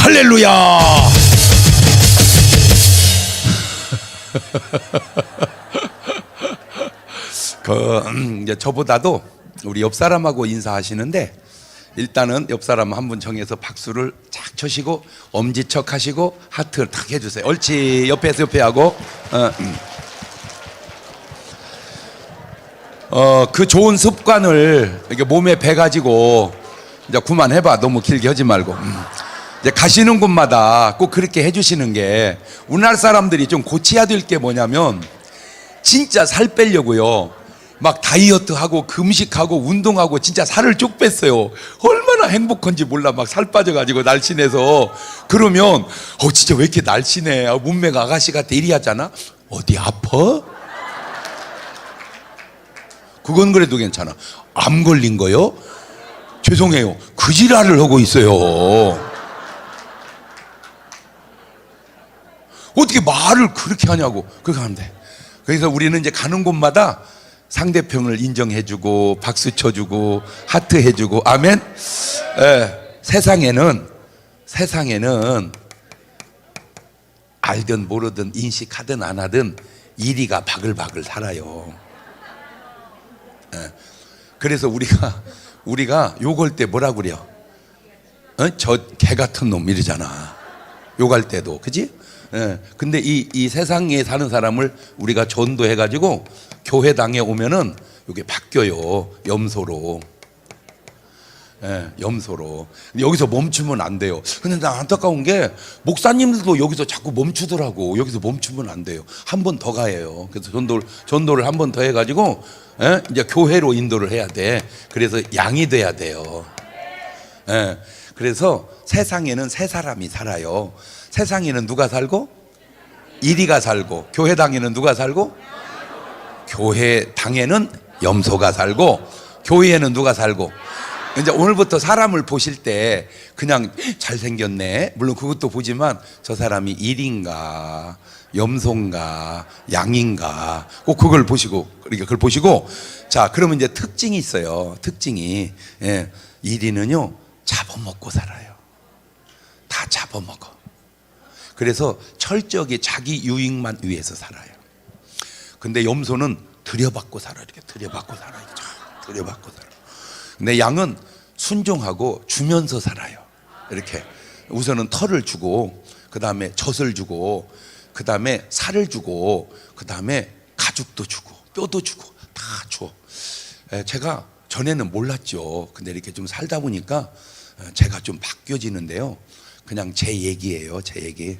할렐루야. 이제 저보다도 우리 옆 사람하고 인사하시는데, 일단은 옆 사람 한 분 정해서 박수를 착 쳐시고 엄지척 하시고 하트 탁 해주세요. 옳지. 옆에서 옆에 하고. 그 좋은 습관을 이렇게 몸에 배가지고 이제 그만해봐. 너무 길게 하지 말고. 이제 가시는 곳마다 꼭 그렇게 해주시는 게, 우리나라 사람들이 좀 고쳐야 될 게 뭐냐면, 진짜 살 빼려고요, 막 다이어트하고 금식하고 운동하고 진짜 살을 쭉 뺐어요. 얼마나 행복한지 몰라. 막 살 빠져가지고 날씬해서. 그러면 진짜 왜 이렇게 날씬해, 몸매가 아가씨 같아 이리 하잖아. 어디 아파? 그건 그래도 괜찮아. 암 걸린 거요? 죄송해요, 그 지랄을 하고 있어요. 어떻게 말을 그렇게 하냐고. 그렇게 하면 돼. 그래서 우리는 이제 가는 곳마다 상대편을 인정해주고 박수 쳐주고 하트 해주고. 아멘. 세상에는 알든 모르든 인식하든 안 하든 이리가 바글바글 살아요. 그래서 우리가 욕할 때 뭐라 그래요? 저 개 같은 놈 이러잖아, 욕할 때도. 그지? 근데 이 세상에 사는 사람을 우리가 전도해가지고 교회당에 오면은 이게 바뀌어요. 염소로. 염소로. 근데 여기서 멈추면 안 돼요. 근데 나 안타까운 게, 목사님들도 여기서 자꾸 멈추더라고. 여기서 멈추면 안 돼요. 한 번 더 가야 해요. 그래서 전도를 한 번 더 해가지고 이제 교회로 인도를 해야 돼. 그래서 양이 돼야 돼요. 그래서 세상에는 세 사람이 살아요. 세상에는 누가 살고? 이리가 살고. 교회당에는 누가 살고? 교회당에는 염소가 살고. 교회에는 누가 살고? 이제 오늘부터 사람을 보실 때 그냥 잘생겼네, 물론 그것도 보지만 저 사람이 일인가 염소인가 양인가 꼭 그걸 보시고, 그러니까 그걸 보시고. 자, 그러면 이제 특징이 있어요. 특징이. 일인은요, 잡아먹고 살아요. 다 잡아먹어. 그래서 철저하게 자기 유익만 위해서 살아요. 근데 염소는 들여받고 살아. 이렇게 들여받고 살아. 들여받고 살아. 근데 양은 순종하고 주면서 살아요. 이렇게 우선은 털을 주고, 그 다음에 젖을 주고, 그 다음에 살을 주고, 그 다음에 가죽도 주고 뼈도 주고 다 줘. 제가 전에는 몰랐죠. 근데 이렇게 좀 살다 보니까 제가 좀 바뀌어지는데요. 그냥 제 얘기예요. 제 얘기.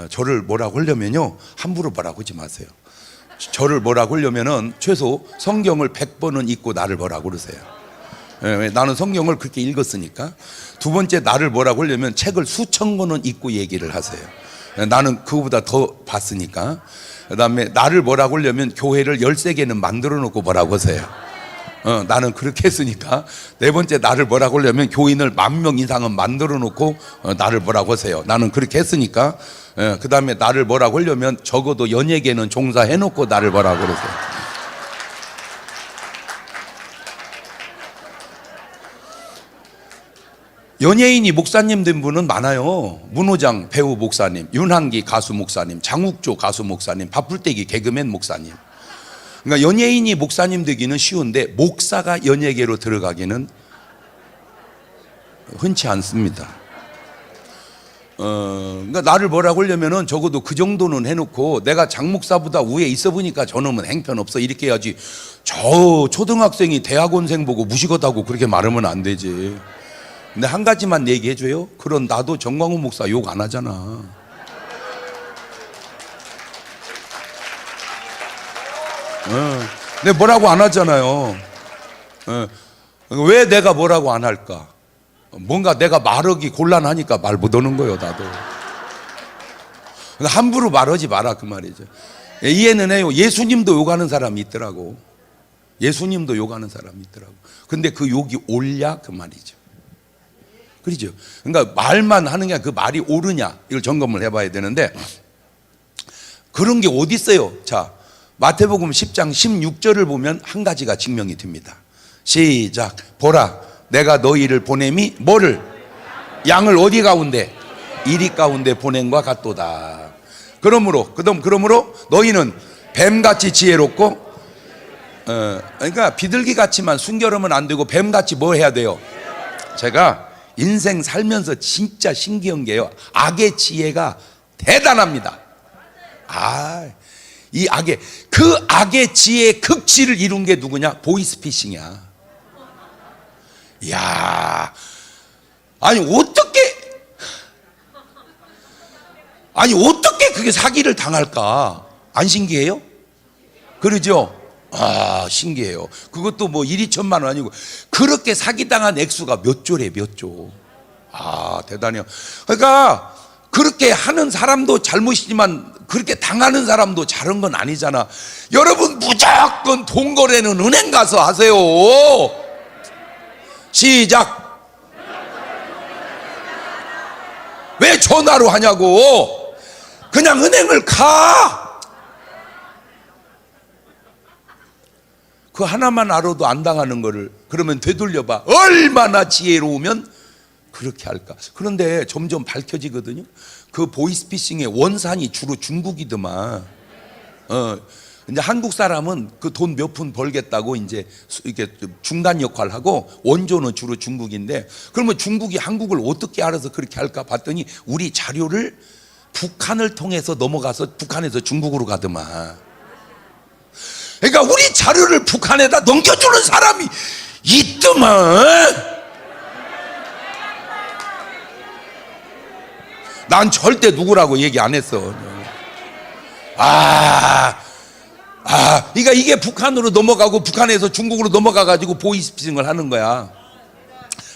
저를 뭐라고 하려면요, 함부로 뭐라고 하지 마세요. 저를 뭐라고 하려면은 최소 성경을 100번은 읽고 나를 뭐라고 그러세요. 나는 성경을 그렇게 읽었으니까. 두 번째, 나를 뭐라고 하려면 책을 수천 권은 읽고 얘기를 하세요. 나는 그거보다 더 봤으니까. 그 다음에 나를 뭐라고 하려면 교회를 13개는 만들어 놓고 뭐라고 하세요. 나는 그렇게 했으니까. 네 번째, 나를 뭐라고 하려면 교인을 10,000명 이상은 만들어 놓고 나를 뭐라고 하세요. 나는 그렇게 했으니까. 그 다음에 나를 뭐라고 하려면 적어도 연예계는 종사해 놓고 나를 뭐라고 그러세요. 연예인이 목사님 된 분은 많아요. 문호장 배우 목사님, 윤한기 가수 목사님, 장욱조 가수 목사님, 바풀떼기 개그맨 목사님. 그러니까 연예인이 목사님 되기는 쉬운데 목사가 연예계로 들어가기는 흔치 않습니다. 그러니까 나를 뭐라고 하려면은 적어도 그 정도는 해놓고, 내가 장 목사보다 위에 있어 보니까 저놈은 행편없어 이렇게 해야지. 저 초등학생이 대학원생 보고 무식하다고 그렇게 말하면 안 되지. 근데 한 가지만 얘기해줘요. 그런 나도 정광훈 목사 욕 안 하잖아. 근데 뭐라고 안 하잖아요. 왜 내가 뭐라고 안 할까? 뭔가 내가 말하기 곤란하니까 말 못하는 거예요, 나도. 함부로 말하지 마라, 그 말이죠. 이해는 해요. 예수님도 욕하는 사람이 있더라고. 예수님도 욕하는 사람이 있더라고. 근데 그 욕이 옳냐, 그 말이죠. 그렇죠. 그러니까 말만 하는 게 그 말이 옳으냐, 이걸 점검을 해봐야 되는데, 그런 게 어디 있어요. 자, 마태복음 10장 16절을 보면 한 가지가 증명이 됩니다. 시작. 보라, 내가 너희를 보냄이 뭐를? 양을 어디 가운데? 이리 가운데 보냄과 같도다. 그러므로 너희는 뱀같이 지혜롭고 그러니까 비둘기 같이만 순결하면 안 되고 뱀같이 뭐 해야 돼요? 제가 인생 살면서 진짜 신기한 게요, 악의 지혜가 대단합니다. 이 악의 지혜의 극치를 이룬 게 누구냐? 보이스피싱이야. 이야, 아니 어떻게 그게 사기를 당할까? 안 신기해요? 그러죠? 신기해요. 그것도 뭐 1, 2천만 원 아니고 그렇게 사기당한 액수가 몇 조래, 몇 조. 대단해요. 그러니까 그렇게 하는 사람도 잘못이지만 그렇게 당하는 사람도 잘한 건 아니잖아. 여러분 무조건 돈 거래는 은행 가서 하세요. 시작. 왜 전화로 하냐고. 그냥 은행을 가. 그 하나만 알아도 안 당하는 거를 그러면 되돌려봐. 얼마나 지혜로우면 그렇게 할까. 그런데 점점 밝혀지거든요. 그 보이스피싱의 원산이 주로 중국이더만. 이제 한국 사람은 그 돈 몇 푼 벌겠다고 이제 이렇게 중간 역할을 하고 원조는 주로 중국인데, 그러면 중국이 한국을 어떻게 알아서 그렇게 할까 봤더니 우리 자료를 북한을 통해서 넘어가서 북한에서 중국으로 가더만. 그러니까 우리 자료를 북한에다 넘겨주는 사람이 있더만. 난 절대 누구라고 얘기 안 했어. 그러니까 이게 북한으로 넘어가고 북한에서 중국으로 넘어가가지고 보이스피싱을 하는 거야.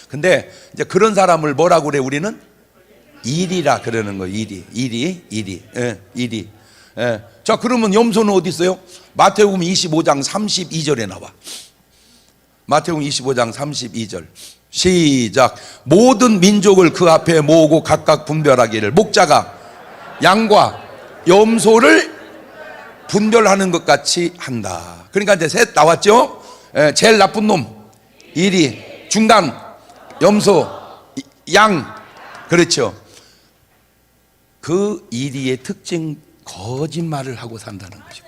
근데 이제 그런 사람을 뭐라고 그래? 우리는 일이라 그러는 거예요. 일이. 자, 그러면 염소는 어디 있어요? 마태복음 25장 32절에 나와. 마태복음 25장 32절 시작. 모든 민족을 그 앞에 모으고 각각 분별하기를, 목자가 양과 염소를 분별하는 것 같이 한다. 그러니까 이제 셋 나왔죠. 제일 나쁜 놈 이리, 중간 염소, 양. 그렇죠. 그 이리의 특징, 거짓말을 하고 산다는 것이고,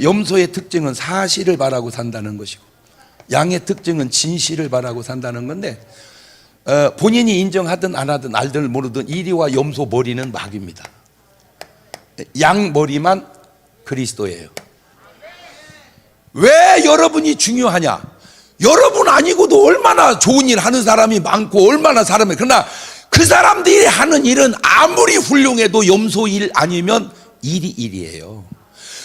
염소의 특징은 사실을 바라고 산다는 것이고, 양의 특징은 진실을 바라고 산다는 건데, 본인이 인정하든 안 하든 알든 모르든 이리와 염소 머리는 마귀입니다. 양 머리만 그리스도예요. 왜 여러분이 중요하냐? 여러분 아니고도 얼마나 좋은 일 하는 사람이 많고 얼마나 사람이, 그러나 그 사람들이 하는 일은 아무리 훌륭해도 염소 일 아니면 일이에요.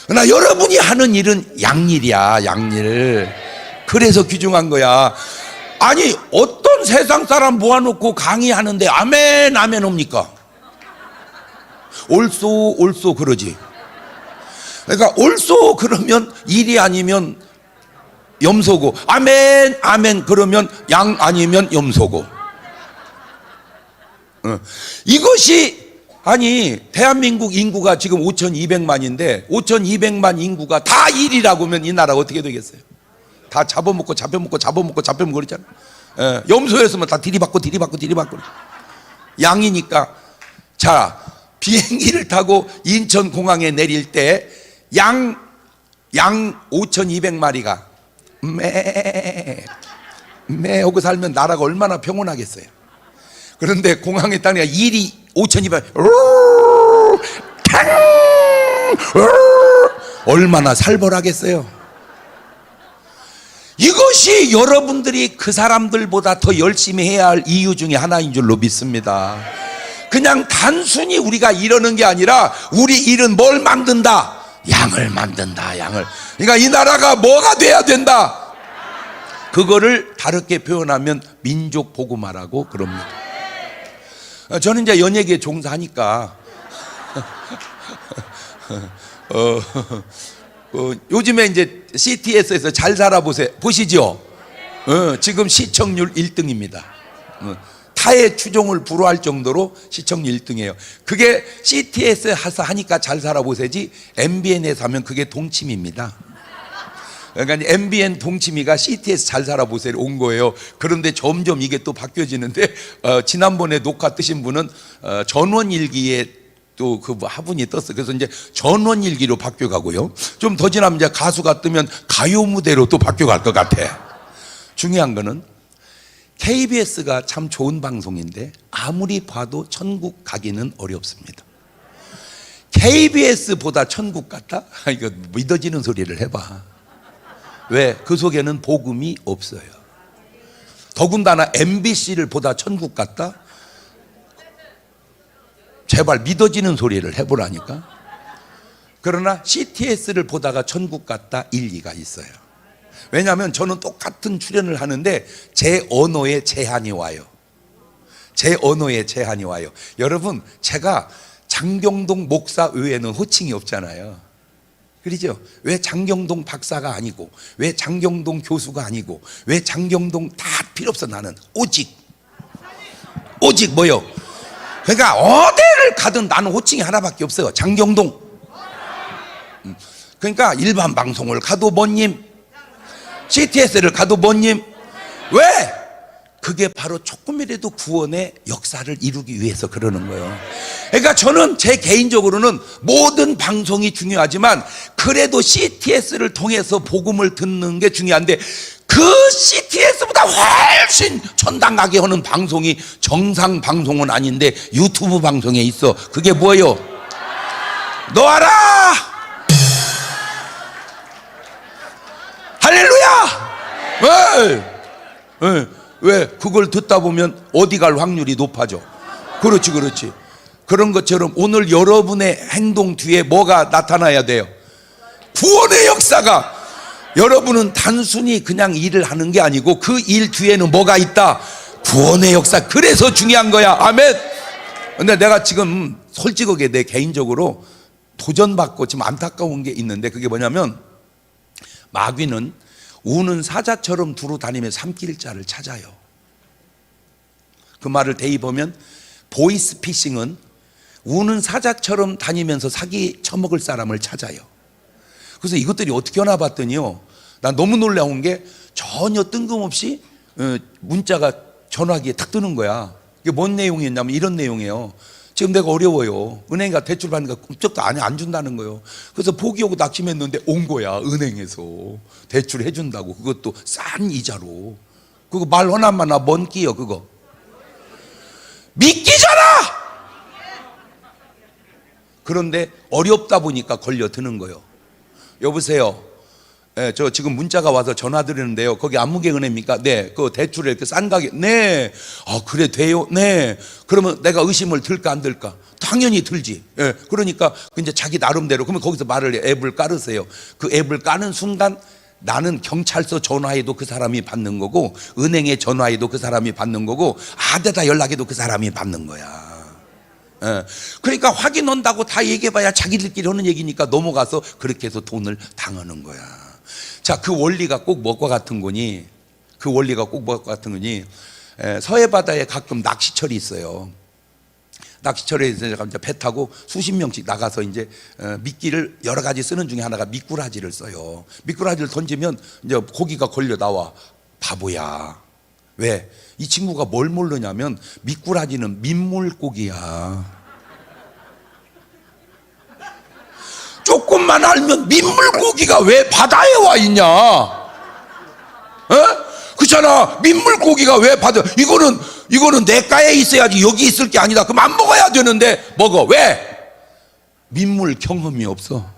그러나 여러분이 하는 일은 양일이야, 양일. 그래서 귀중한 거야. 아니 어떤 세상 사람 모아놓고 강의하는데 아멘 아멘 옵니까? 옳소 그러지. 그러니까 옳소 그러면 일이 아니면 염소고, 아멘 아멘 그러면 양 아니면 염소고. 이것이, 아니 대한민국 인구가 지금 5,200만인데 5,200만 인구가 다 일이라고 하면 이 나라가 어떻게 되겠어요? 다 잡아먹고 그러잖아. 염소였으면 다 디리받고 양이니까. 자, 비행기를 타고 인천공항에 내릴 때 양 5,200마리가 매 하고 살면 나라가 얼마나 평온하겠어요. 그런데 공항에 딱 내가 일이 5,200 얼마나 살벌하겠어요. 이것이 여러분들이 그 사람들보다 더 열심히 해야 할 이유 중에 하나인 줄로 믿습니다. 그냥 단순히 우리가 이러는 게 아니라 우리 일은 뭘 만든다? 양을 만든다, 양을. 그러니까 이 나라가 뭐가 돼야 된다? 그거를 다르게 표현하면 민족 복음화라고 그럽니다. 저는 이제 연예계에 종사하니까 요즘에 이제 CTS에서 잘 살아보세요. 보시죠. 지금 시청률 1등입니다. 타의 추종을 불허할 정도로 시청률 1등이에요. 그게 CTS에서 하니까 잘 살아보세지 MBN에서 하면 그게 동침입니다. 그러니까 MBN 동치미가 CTS 잘 살아보세요 온 거예요. 그런데 점점 이게 또 바뀌어지는데 지난번에 녹화 뜨신 분은 전원일기에 또 그 화분이 떴어요. 그래서 이제 전원일기로 바뀌어가고요. 좀 더 지나면 이제 가수가 뜨면 가요 무대로 또 바뀌어갈 것 같아. 중요한 거는 KBS가 참 좋은 방송인데 아무리 봐도 천국 가기는 어렵습니다. KBS보다 천국 같다? 이거 믿어지는 소리를 해봐. 왜? 그 속에는 복음이 없어요. 더군다나 MBC를 보다 천국 같다? 제발 믿어지는 소리를 해보라니까. 그러나 CTS를 보다가 천국 같다 일리가 있어요. 왜냐하면 저는 똑같은 출연을 하는데 제 언어에 제한이 와요. 제 언어에 제한이 와요. 여러분, 제가 장경동 목사 외에는 호칭이 없잖아요. 그렇죠? 왜 장경동 박사가 아니고, 왜 장경동 교수가 아니고, 왜 장경동 다 필요 없어. 나는 오직 뭐요? 그러니까 어디를 가든 나는 호칭이 하나밖에 없어요. 장경동. 그러니까 일반 방송을 가도 뭐님, CTS를 가도 뭐님. 왜? 그게 바로 조금이라도 구원의 역사를 이루기 위해서 그러는 거예요. 그러니까 저는 제 개인적으로는 모든 방송이 중요하지만 그래도 CTS를 통해서 복음을 듣는 게 중요한데, 그 CTS보다 훨씬 천당하게 하는 방송이 정상 방송은 아닌데 유튜브 방송에 있어. 그게 뭐예요? 너 알아? 할렐루야! 왜? 그걸 듣다 보면 어디 갈 확률이 높아져. 그렇지. 그런 것처럼 오늘 여러분의 행동 뒤에 뭐가 나타나야 돼요? 구원의 역사가. 여러분은 단순히 그냥 일을 하는 게 아니고 그 일 뒤에는 뭐가 있다? 구원의 역사. 그래서 중요한 거야. 아멘. 근데 내가 지금 솔직하게 내 개인적으로 도전받고 지금 안타까운 게 있는데, 그게 뭐냐면 마귀는 우는 사자처럼 두루 다니며 삼킬 자를 찾아요. 그 말을 대입하면 보이스피싱은 우는 사자처럼 다니면서 사기 쳐먹을 사람을 찾아요. 그래서 이것들이 어떻게 하나 봤더니요, 난 너무 놀라운 게 전혀 뜬금없이 문자가 전화기에 탁 뜨는 거야. 이게 뭔 내용이었냐면 이런 내용이에요. 지금 내가 어려워요. 은행가 대출 받으니까 꿈쩍도 안 준다는 거예요. 그래서 포기하고 낙심했는데 온 거야. 은행에서 대출 해준다고. 그것도 싼 이자로. 그거 말 하나마나 뭔 끼요 그거. 믿기잖아. 그런데 어렵다 보니까 걸려드는 거예요. 여보세요, 저 지금 문자가 와서 전화 드리는데요, 거기 안무개은행입니까? 네. 그 대출에 이렇게 싼 가격. 네. 아, 그래 돼요? 네. 그러면 내가 의심을 들까 안 들까? 당연히 들지. 예. 그러니까 이제 자기 나름대로, 그러면 거기서 말을 해. 앱을 깔으세요. 그 앱을 까는 순간 나는 경찰서 전화해도 그 사람이 받는 거고, 은행에 전화해도 그 사람이 받는 거고, 아데다 연락해도 그 사람이 받는 거야. 그러니까 확인한다고 다 얘기해봐야 자기들끼리 하는 얘기니까 넘어가서 그렇게 해서 돈을 당하는 거야. 자, 그 원리가 꼭 뭐가 같은 거니? 서해 바다에 가끔 낚시철이 있어요. 낚시철에 이제 배 타고 수십 명씩 나가서 이제 미끼를 여러 가지 쓰는 중에 하나가 미꾸라지를 써요. 미꾸라지를 던지면 이제 고기가 걸려 나와. 바보야. 왜? 이 친구가 뭘 모르냐면 미꾸라지는 민물고기야. 조금만 알면 민물고기가 왜 바다에 와 있냐? 그렇잖아. 민물고기가 왜 바다에? 이거는 내가에 있어야지 여기 있을 게 아니다. 그럼 안 먹어야 되는데 먹어. 왜? 민물 경험이 없어.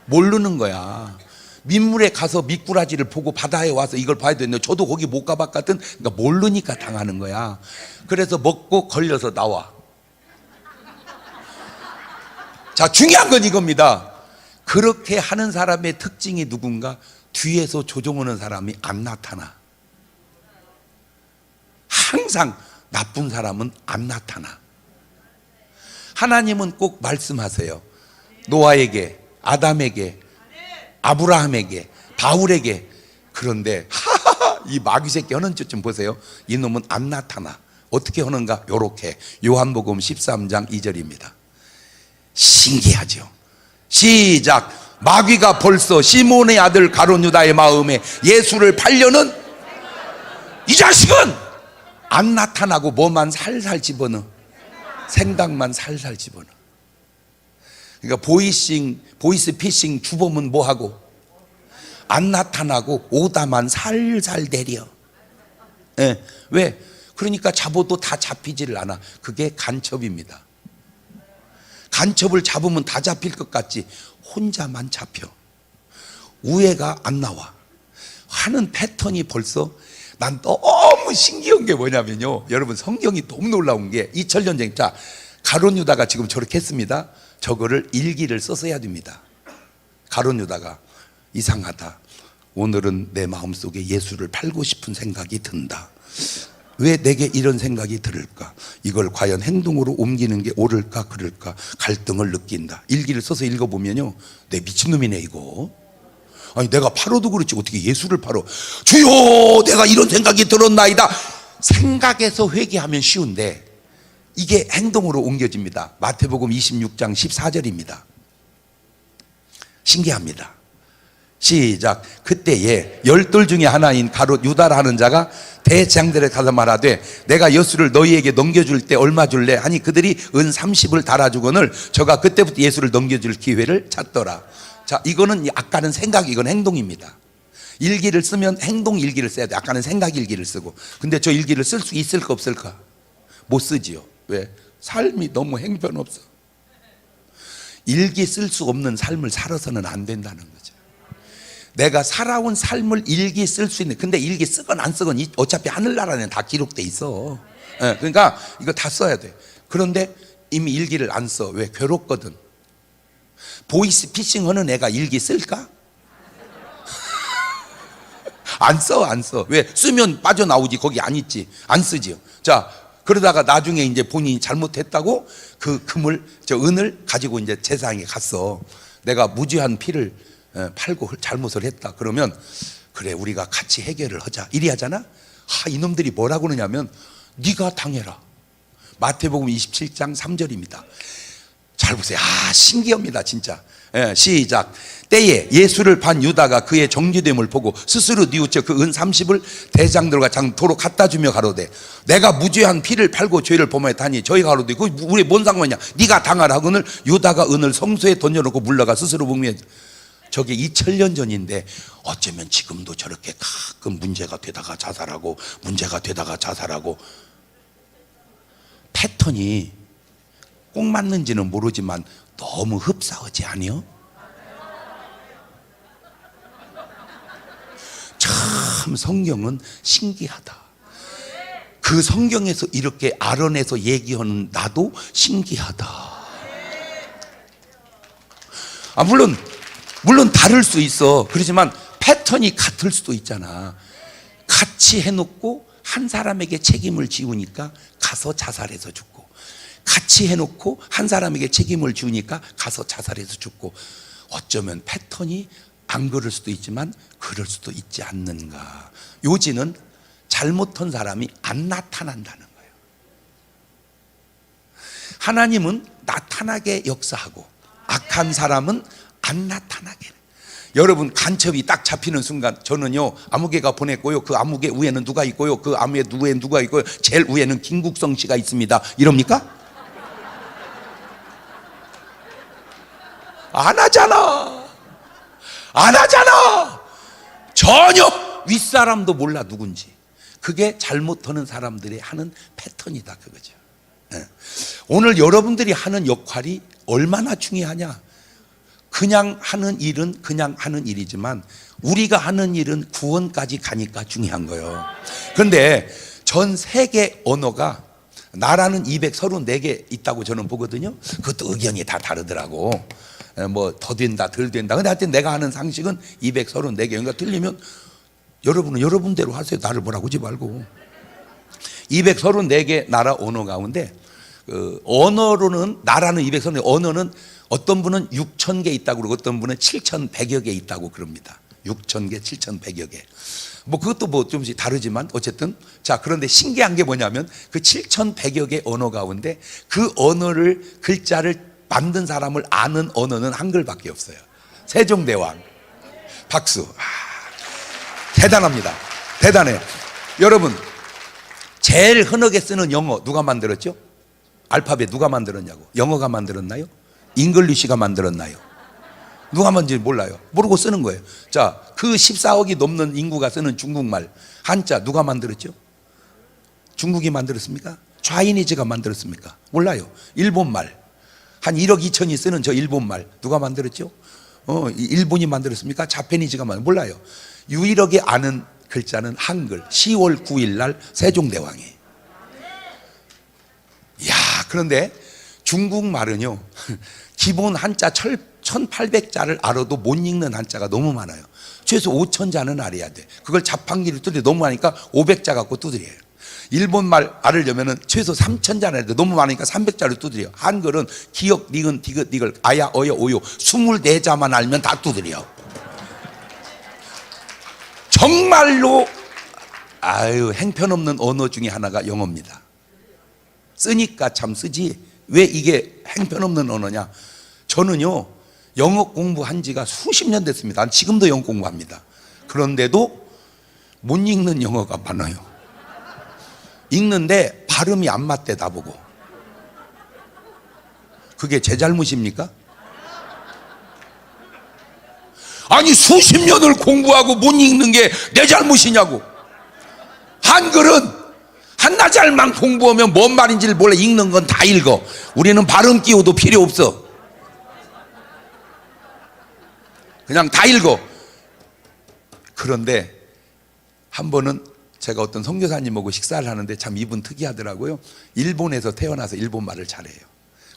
모르는 거야. 민물에 가서 미꾸라지를 보고 바다에 와서 이걸 봐야 되는데 저도 거기 못 가봤거든. 그러니까 모르니까 당하는 거야. 그래서 먹고 걸려서 나와. 자, 중요한 건 이겁니다. 그렇게 하는 사람의 특징이 누군가? 뒤에서 조종하는 사람이 안 나타나. 항상 나쁜 사람은 안 나타나. 하나님은 꼭 말씀하세요. 노아에게, 아담에게, 아브라함에게, 바울에게. 그런데 이 마귀 새끼 하는 짓 좀 보세요. 이놈은 안 나타나. 어떻게 하는가? 요렇게 요한복음 13장 2절입니다. 신기하죠. 시작. 마귀가 벌써 시몬의 아들 가룟 유다의 마음에 예수를 팔려는 이 자식은 안 나타나고 뭐만 살살 집어넣어. 생각만 살살 집어넣어. 그러니까 보이스 피싱 주범은 뭐하고? 안 나타나고 오다만 살살 내려. 예. 왜? 그러니까 잡아도 다 잡히지를 않아. 그게 간첩입니다. 간첩을 잡으면 다 잡힐 것 같지 혼자만 잡혀. 우애가 안 나와. 하는 패턴이 벌써 난 너무 신기한 게 뭐냐면요, 여러분 성경이 너무 놀라운 게 2000년쟁 자 가룟 유다가 지금 저렇게 했습니다. 저거를 일기를 써서 해야 됩니다. 가룟 유다가 이상하다. 오늘은 내 마음속에 예수를 팔고 싶은 생각이 든다. 왜 내게 이런 생각이 들을까? 이걸 과연 행동으로 옮기는 게 옳을까 그럴까? 갈등을 느낀다. 일기를 써서 읽어보면요, 내 미친놈이네 이거. 아니 내가 팔아도 그렇지 어떻게 예수를 팔어? 주여 내가 이런 생각이 들었나이다. 생각에서 회개하면 쉬운데 이게 행동으로 옮겨집니다. 마태복음 26장 14절입니다 신기합니다. 시작. 그때에 열둘 중에 하나인 가롯 유다라 하는 자가 대장들에 가서 말하되 내가 예수를 너희에게 넘겨줄 때 얼마 줄래? 하니 그들이 은 30을 달아주거늘 저가 그때부터 예수를 넘겨줄 기회를 찾더라. 자, 이거는 아까는 생각, 이건 행동입니다. 일기를 쓰면 행동 일기를 써야 돼. 아까는 생각 일기를 쓰고. 근데 저 일기를 쓸 수 있을까 없을까? 못 쓰지요. 왜? 삶이 너무 행편없어. 일기 쓸 수 없는 삶을 살아서는 안 된다는 거죠. 내가 살아온 삶을 일기 쓸 수 있는, 근데 일기 쓰건 안 쓰건 어차피 하늘나라는 다 기록돼 있어. 그러니까 이거 다 써야 돼. 그런데 이미 일기를 안 써. 왜? 괴롭거든. 보이스 피싱 하는 애가 일기 쓸까? 안 써, 안 써. 왜? 쓰면 빠져나오지. 거기 안 있지. 안 쓰지요. 자, 그러다가 나중에 이제 본인이 잘못했다고 그 은을 가지고 이제 제사장에 갔어. 내가 무죄한 피를 팔고 잘못을 했다. 그러면 그래 우리가 같이 해결을 하자. 이리 하잖아. 이놈들이 뭐라고 그러냐면 네가 당해라. 마태복음 27장 3절입니다. 잘 보세요. 신기합니다 진짜. 시작. 때에 예수를 판 유다가 그의 정죄됨을 보고 스스로 뉘우쳐 그 은 30을 대장들과 장도로 갖다 주며 가로되 내가 무죄한 피를 팔고 죄를 범하였다니 저희가 가로되 그 우리 뭔 상관이냐? 네가 당하라 하거늘 유다가 은을 성소에 던져놓고 물러가 스스로 목매어. 저게 2000년 전인데 어쩌면 지금도 저렇게 가끔 문제가 되다가 자살하고 패턴이 꼭 맞는지는 모르지만 너무 흡사하지 않아요? 참 성경은 신기하다. 그 성경에서 이렇게 알아내서 얘기하는 나도 신기하다. 물론 다를 수 있어. 그렇지만 패턴이 같을 수도 있잖아. 같이 해놓고 한 사람에게 책임을 지우니까 가서 자살해서 죽고, 같이 해놓고 한 사람에게 책임을 지우니까 가서 자살해서 죽고. 어쩌면 패턴이 안 그럴 수도 있지만 그럴 수도 있지 않는가. 요지는 잘못한 사람이 안 나타난다는 거예요. 하나님은 나타나게 역사하고 악한 사람은 안 나타나게. 여러분 간첩이 딱 잡히는 순간 저는요 아무개가 보냈고요 그 아무개 위에는 누가 있고요 그 아무개 위에는 누가 있고요 제일 위에는 김국성 씨가 있습니다 이럽니까? 안 하잖아. 전혀 윗사람도 몰라 누군지. 그게 잘못하는 사람들이 하는 패턴이다 그거죠. 오늘 여러분들이 하는 역할이 얼마나 중요하냐. 그냥 하는 일은 그냥 하는 일이지만 우리가 하는 일은 구원까지 가니까 중요한 거예요. 그런데 전 세계 언어가 나라는 234개 있다고 저는 보거든요. 그것도 의견이 다 다르더라고. 뭐 더 된다 덜 된다. 근데 하여튼 내가 하는 상식은 234개. 그러니까 틀리면 여러분은 여러분대로 하세요. 나를 뭐라고 하지 말고. 234개 나라 언어 가운데 언어로는 나라는 234개, 언어는 어떤 분은 6,000개 있다고 그러고 어떤 분은 7,100여 개 있다고 그럽니다. 6,000개, 7,100여 개. 뭐 그것도 뭐 좀씩 다르지만 어쨌든 자, 그런데 신기한 게 뭐냐면 그 7,100여 개 언어 가운데 그 언어를 글자를 만든 사람을 아는 언어는 한글밖에 없어요. 세종대왕. 박수. 대단합니다. 대단해요. 여러분, 제일 흔하게 쓰는 영어 누가 만들었죠? 알파벳 누가 만들었냐고. 영어가 만들었나요? 잉글리시가 만들었나요? 누가 만든지 몰라요. 모르고 쓰는 거예요. 자, 그 14억이 넘는 인구가 쓰는 중국말 한자 누가 만들었죠? 중국이 만들었습니까? 차이니즈가 만들었습니까? 몰라요. 일본말 한 1억 2천이 쓰는 저 일본말 누가 만들었죠? 일본이 만들었습니까? 자페니즈가 몰라요. 유일하게 아는 글자는 한글. 10월 9일 날 세종대왕이. 이야, 그런데 중국말은요 기본 한자 1800자를 알아도 못 읽는 한자가 너무 많아요. 최소 5000자는 알아야 돼. 그걸 자판기를 두드려 너무 많으니까 500자 갖고 두드려요. 일본말 알으려면 최소 3000자는 해야 돼. 너무 많으니까 300자를 두드려요. 한글은 기역, 니은, 디귿, 니글, 아야, 어여, 오요 24자만 알면 다 두드려요. 정말로 행편없는 언어 중에 하나가 영어입니다. 쓰니까 참 쓰지 왜 이게 행편없는 언어냐. 저는요 영어 공부한 지가 수십 년 됐습니다. 지금도 영어 공부합니다. 그런데도 못 읽는 영어가 많아요. 읽는데 발음이 안 맞대 나보고. 그게 제 잘못입니까? 아니 수십 년을 공부하고 못 읽는 게 내 잘못이냐고. 한글은 한나절만 공부하면 뭔 말인지를 몰라. 읽는 건 다 읽어. 우리는 발음 끼워도 필요 없어. 그냥 다 읽어. 그런데 한 번은 제가 어떤 선교사님하고 식사를 하는데 참 이분 특이하더라고요. 일본에서 태어나서 일본말을 잘해요.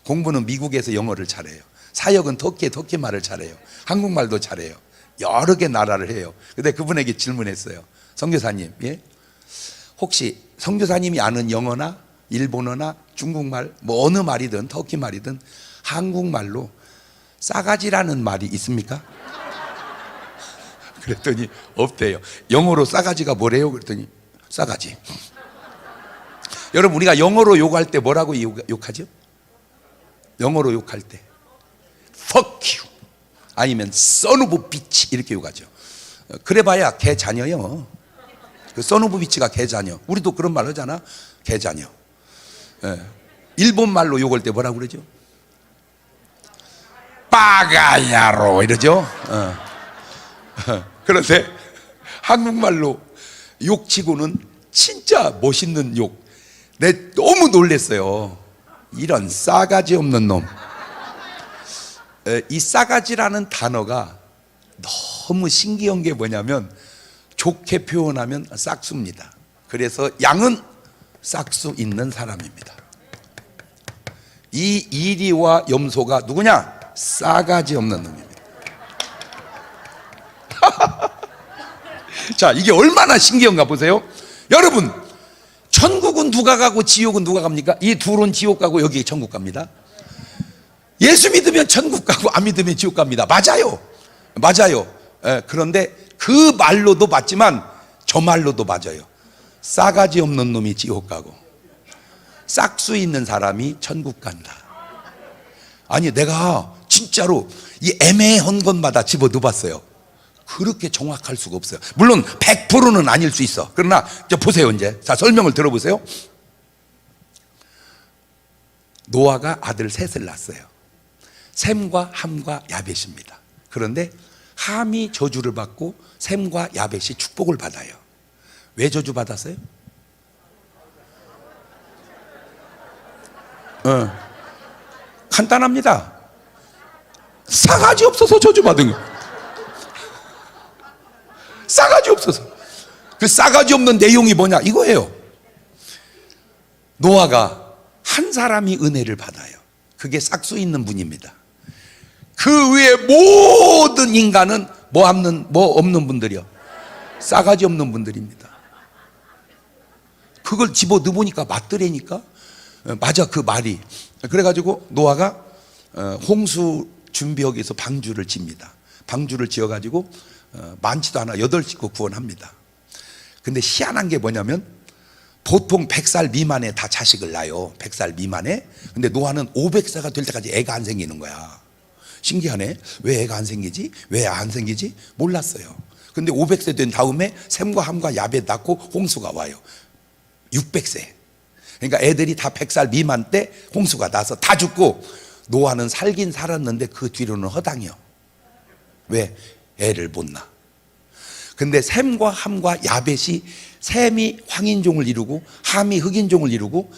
공부는 미국에서 영어를 잘해요. 사역은 터키 말을 잘해요. 한국말도 잘해요. 여러 개 나라를 해요. 근데 그분에게 질문했어요. 선교사님, 혹시 선교사님이 아는 영어나 일본어나 중국말 뭐 어느 말이든 터키 말이든 한국말로 싸가지라는 말이 있습니까? 그랬더니 없대요. 영어로 싸가지가 뭐래요? 그랬더니 싸가지. 여러분, 우리가 영어로 욕할 때 뭐라고 욕하죠? 영어로 욕할 때 fuck you 아니면 son of bitch 이렇게 욕하죠. 그래봐야 개 자녀요. 그 son of bitch가 개 자녀. 우리도 그런 말 하잖아. 개 자녀. 일본 말로 욕할 때 뭐라고 그러죠? 빠가야로 이러죠. 그런데 한국말로 욕치고는 진짜 멋있는 욕. 내 너무 놀랬어요. 이런 싸가지 없는 놈. 이 싸가지라는 단어가 너무 신기한 게 뭐냐면 좋게 표현하면 싹수입니다. 그래서 양은 싹수 있는 사람입니다. 이 이리와 염소가 누구냐? 싸가지 없는 놈입니다. 자, 이게 얼마나 신기한가 보세요. 여러분, 천국은 누가 가고 지옥은 누가 갑니까? 이 둘은 지옥 가고 여기 천국 갑니다. 예수 믿으면 천국 가고 안 믿으면 지옥 갑니다. 맞아요. 그런데 그 말로도 맞지만 저 말로도 맞아요. 싸가지 없는 놈이 지옥 가고 싹수 있는 사람이 천국 간다. 아니, 내가 진짜로 이 애매한 것마다 집어 넣어봤어요. 그렇게 정확할 수가 없어요. 물론 100%는 아닐 수 있어. 그러나 이제 보세요. 이제 자, 설명을 들어보세요. 노아가 아들 셋을 낳았어요. 셈과 함과 야벳입니다. 그런데 함이 저주를 받고 셈과 야벳이 축복을 받아요. 왜 저주 받았어요? 간단합니다. 싸가지 없어서 저주 받은 거예요. 싸가지 없어서. 그 싸가지 없는 내용이 뭐냐 이거예요. 노아가 한 사람이 은혜를 받아요. 그게 싹수 있는 분입니다. 그 외에 모든 인간은 뭐 없는 분들이요? 싸가지 없는 분들입니다. 그걸 집어 넣어보니까 맞더라니까. 맞아, 그 말이. 그래가지고 노아가 홍수 준비하기 위해서 방주를 집니다. 방주를 지어가지고 많지도 않아 8식구 구원합니다. 근데 희한한 게 뭐냐면 보통 100살 미만에 다 자식을 낳아요. 100살 미만에. 근데 노아는 500세가 될 때까지 애가 안 생기는 거야. 신기하네. 왜 애가 안 생기지? 왜 안 생기지? 몰랐어요. 근데 500세 된 다음에 샘과 함과 야벳 낳고 홍수가 와요. 600세. 그러니까 애들이 다 100살 미만 때 홍수가 나서 다 죽고, 노아는 살긴 살았는데 그 뒤로는 허당이요. 왜? 애를 못 낳아. 근데 샘과 함과 야벳이, 샘이 황인종을 이루고 함이 흑인종을 이루고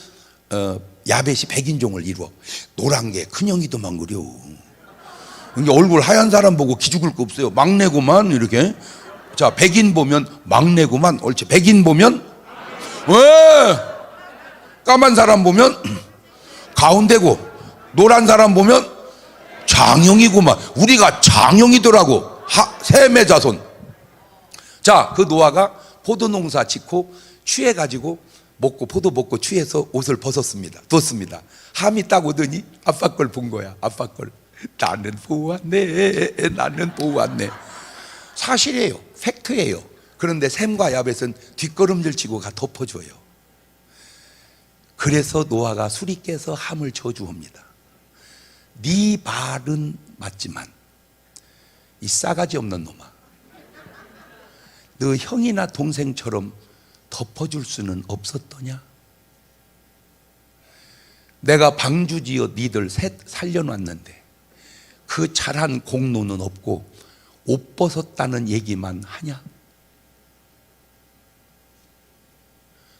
야벳이 백인종을 이루어. 노란 게 큰형이도만 그려. 그러니까 얼굴 하얀 사람 보고 기죽을 거 없어요. 막내고만 이렇게. 자, 백인 보면 막내고만. 옳지. 백인 보면 왜? 까만 사람 보면 가운데고, 노란 사람 보면 장형이구만. 우리가 장형이더라고. 셈의 자손. 자, 그 노아가 포도 농사 짓고 취해가지고 먹고, 포도 먹고 취해서 옷을 벗었습니다. 뒀습니다. 함이 딱 오더니 아빠 걸 본 거야. 아빠 걸. 나는 보았네. 나는 보았네. 사실이에요. 팩트예요. 그런데 셈과 야벳은 뒷걸음질 치고 가 덮어줘요. 그래서 노아가 술이 깨서 함을 저주합니다. 네 말은 맞지만 이 싸가지 없는 놈아, 너 형이나 동생처럼 덮어줄 수는 없었더냐? 내가 방주지어 니들 셋 살려놨는데 그 잘한 공로는 없고 옷 벗었다는 얘기만 하냐?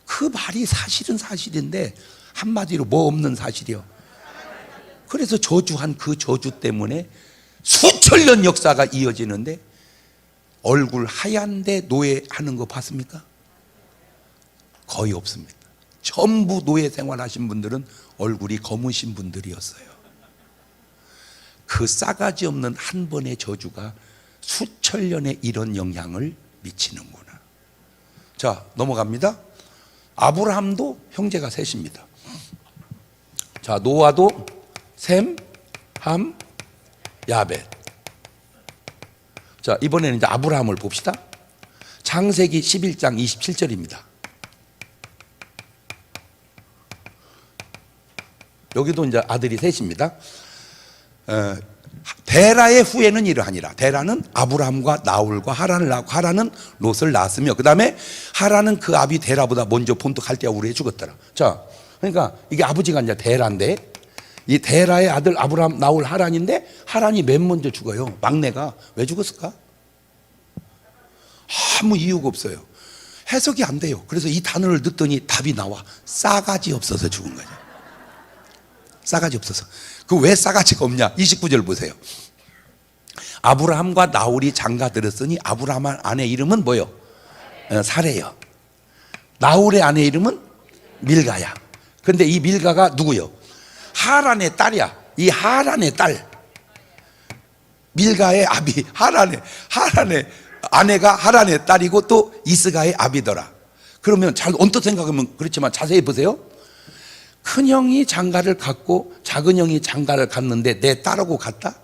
그 말이 사실은 사실인데 한마디로 뭐 없는 사실이요. 그래서 저주한 그 저주 때문에 수천 년 역사가 이어지는데, 얼굴 하얀데 노예하는 거 봤습니까? 거의 없습니다. 전부 노예 생활하신 분들은 얼굴이 검으신 분들이었어요. 그 싸가지 없는 한 번의 저주가 수천 년에 이런 영향을 미치는구나. 자, 넘어갑니다. 아브라함도 형제가 셋입니다. 자, 노아도 셈, 함, 야벳. 자, 이번에는 이제 아브라함을 봅시다. 창세기 11장 27절입니다. 여기도 이제 아들이 셋입니다. 데라의 후예는 이러하니라. 데라는 아브라함과 나홀과 하란을 낳고, 하란은 롯을 낳았으며, 그 다음에 하란은 그 아비 데라보다 먼저 본토 갈대아 우르에 죽었더라. 자, 그러니까 이게 아버지가 이제 데라인데, 이 데라의 아들 아브라함, 나홀, 하란인데, 하란이 맨 먼저 죽어요. 막내가. 왜 죽었을까? 아무 이유가 없어요. 해석이 안 돼요. 그래서 이 단어를 넣더니 답이 나와. 싸가지 없어서 죽은 거죠. 싸가지 없어서. 그 왜 싸가지가 없냐? 29절 보세요. 아브라함과 나홀이 장가 들었으니 아브라함 아내 이름은 뭐요? 사레요. 나홀의 아내 이름은 밀가야. 근데 이 밀가가 누구요? 하란의 딸이야. 이 하란의 딸, 밀가의 아비, 하란의 아내가 하란의 딸이고 또 이스가의 아비더라. 그러면 잘 언뜻 생각하면 그렇지만 자세히 보세요. 큰형이 장가를 갔고 작은형이 장가를 갔는데 내 딸하고 갔다?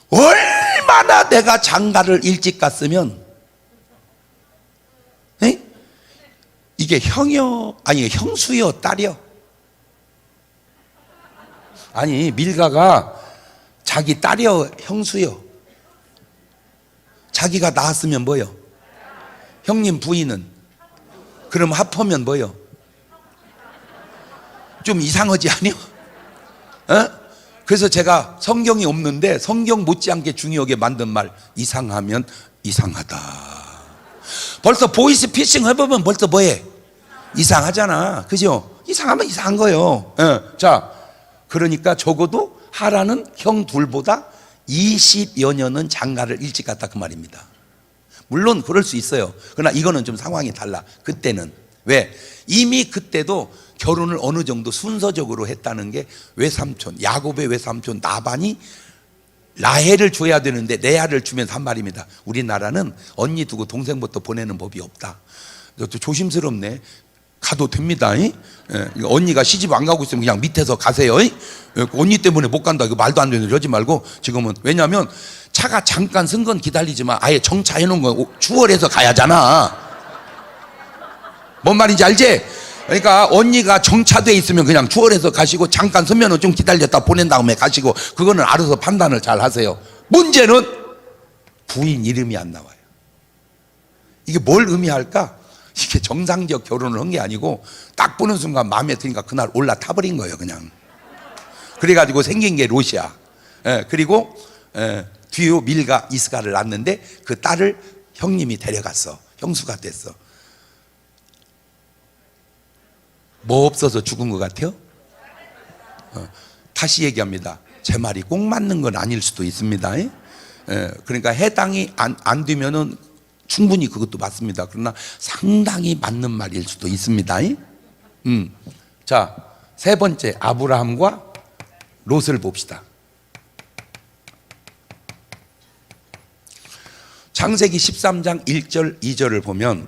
얼마나 내가 장가를 일찍 갔으면, 에? 이게 형이요? 아니 형수요? 딸이요? 아니 밀가가 자기 딸이요? 형수요? 자기가 낳았으면 뭐요? 형님 부인은? 그럼 합하면 뭐요? 좀 이상하지 않요? 그래서 제가 성경이 없는데 성경 못지않게 중요하게 만든 말, 이상하면 이상하다. 벌써 보이스 피싱 해보면 벌써 뭐해? 이상하잖아. 그죠? 이상하면 이상한 거예요. 자, 그러니까 적어도 하라는 형 둘보다 20여 년은 장가를 일찍 갔다 그 말입니다. 물론 그럴 수 있어요. 그러나 이거는 좀 상황이 달라. 그때는. 왜? 이미 그때도 결혼을 어느 정도 순서적으로 했다는 게, 외삼촌, 야곱의 외삼촌 나반이 라헬을 줘야 되는데 레아를 주면서 한 말입니다. 우리나라는 언니 두고 동생부터 보내는 법이 없다. 또 조심스럽네. 가도 됩니다. 언니가 시집 안 가고 있으면 그냥 밑에서 가세요. 언니 때문에 못 간다. 이거 말도 안 되는 이러지 말고. 지금은 왜냐하면 차가 잠깐 쓴 건 기다리지만 아예 정차해 놓은 거 주월해서 가야잖아. 뭔 말인지 알지? 그러니까 언니가 정차돼 있으면 그냥 추월해서 가시고, 잠깐 서면은 좀 기다렸다 보낸 다음에 가시고, 그거는 알아서 판단을 잘 하세요. 문제는 부인 이름이 안 나와요. 이게 뭘 의미할까? 이게 정상적 결혼을 한 게 아니고 딱 보는 순간 마음에 드니까 그날 올라타버린 거예요, 그냥. 그래가지고 생긴 게 롯이야. 그리고 뒤로 밀가 이스가를 낳았는데 그 딸을 형님이 데려갔어. 형수가 됐어. 뭐 없어서 죽은 것 같아요? 다시 얘기합니다. 제 말이 꼭 맞는 건 아닐 수도 있습니다. 그러니까 해당이 안 되면은 충분히 그것도 맞습니다. 그러나 상당히 맞는 말일 수도 있습니다. 자, 세 번째, 아브라함과 롯을 봅시다. 창세기 13장 1절 2절을 보면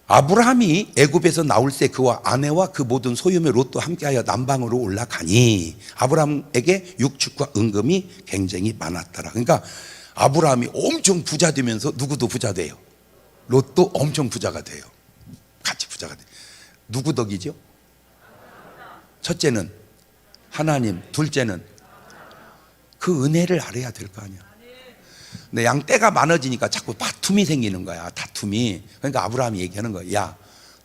아브라함이 애굽에서 나올 때 그와 아내와 그 모든 소유며 롯도 함께하여 남방으로 올라가니 아브라함에게 육축과 은금이 굉장히 많았더라. 그러니까 아브라함이 엄청 부자 되면서 누구도 부자 돼요. 롯도 엄청 부자가 돼요. 같이 부자가 돼요. 누구 덕이죠? 첫째는 하나님, 둘째는 그 은혜를 알아야 될 거 아니야. 근데 양떼가 많아지니까 자꾸 다툼이 생기는 거야. 다툼이. 그러니까 아브라함이 얘기하는 거야. 야,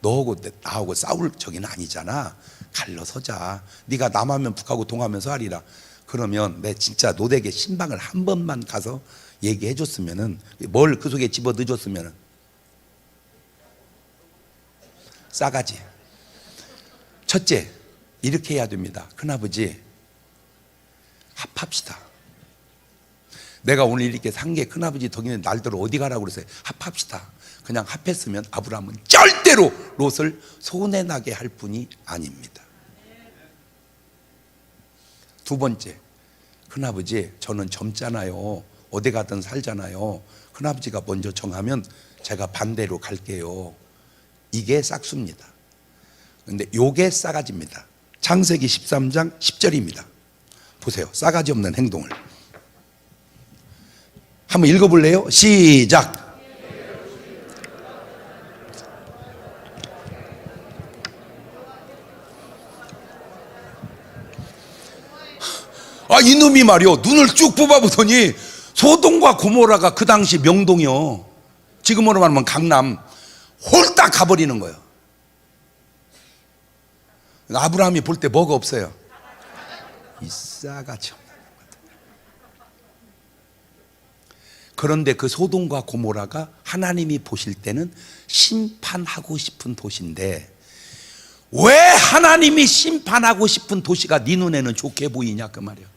너하고 나하고 싸울 적이는 아니잖아. 갈러서자. 네가 남하면 북하고 동하면서 하리라. 그러면 내 진짜 롯에게 신방을 한 번만 가서 얘기해 줬으면은, 뭘 그 속에 집어 넣어줬으면은, 싸가지. 첫째, 이렇게 해야 됩니다. 큰아버지, 합합시다. 내가 오늘 이렇게 산 게 큰아버지 덕이면 날더러 어디 가라고 그러세요? 합합시다. 그냥 합했으면 아브라함은 절대로 롯을 손해나게 할 분이 아닙니다. 두 번째, 큰아버지, 저는 젊잖아요. 어디 가든 살잖아요. 큰아버지가 먼저 정하면 제가 반대로 갈게요. 이게 싹수입니다. 근데 요게 싸가지입니다. 창세기 13장 10절입니다. 보세요. 싸가지 없는 행동을. 한번 읽어볼래요? 시작. 이놈이 말이요, 눈을 쭉 뽑아보더니 소돔과 고모라가 그 당시 명동이요, 지금으로 말하면 강남, 홀딱 가버리는 거예요. 아브라함이 볼 때 뭐가 없어요? 이 싸가지 없는. 그런데 그 소돔과 고모라가 하나님이 보실 때는 심판하고 싶은 도시인데, 왜 하나님이 심판하고 싶은 도시가 네 눈에는 좋게 보이냐, 그 말이야.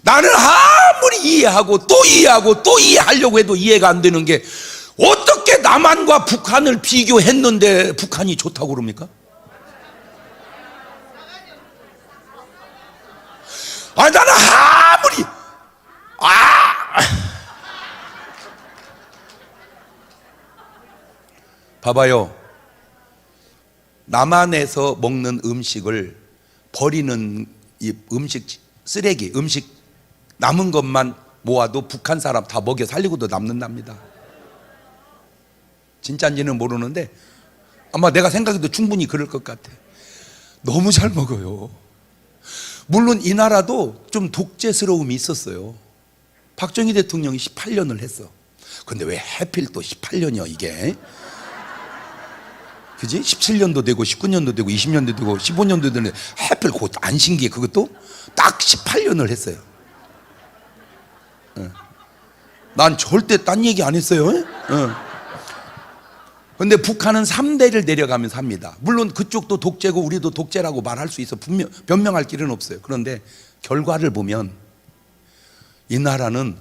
나는 아무리 이해하고 또 이해하고 또 이해하려고 해도 이해가 안 되는 게, 어떻게 남한과 북한을 비교했는데 북한이 좋다고 그럽니까? 나는 아무리 봐봐요. 남한에서 먹는 음식을 버리는 이 음식 쓰레기, 음식 남은 것만 모아도 북한 사람 다 먹여 살리고도 남는답니다. 진짜인지는 모르는데 아마 내가 생각해도 충분히 그럴 것 같아. 너무 잘 먹어요. 물론 이 나라도 좀 독재스러움이 있었어요. 박정희 대통령이 18년을 했어. 근데 왜 하필 또 18년이야 이게? 그지? 17년도 되고 19년도 되고 20년도 되고 15년도 되는데 하필 곧 안 신기해. 그것도 딱 18년을 했어요. 난 절대 딴 얘기 안 했어요. 그런데 북한은 3대를 내려가면서 합니다. 물론 그쪽도 독재고 우리도 독재라고 말할 수 있어. 변명할 길은 없어요. 그런데 결과를 보면 이 나라는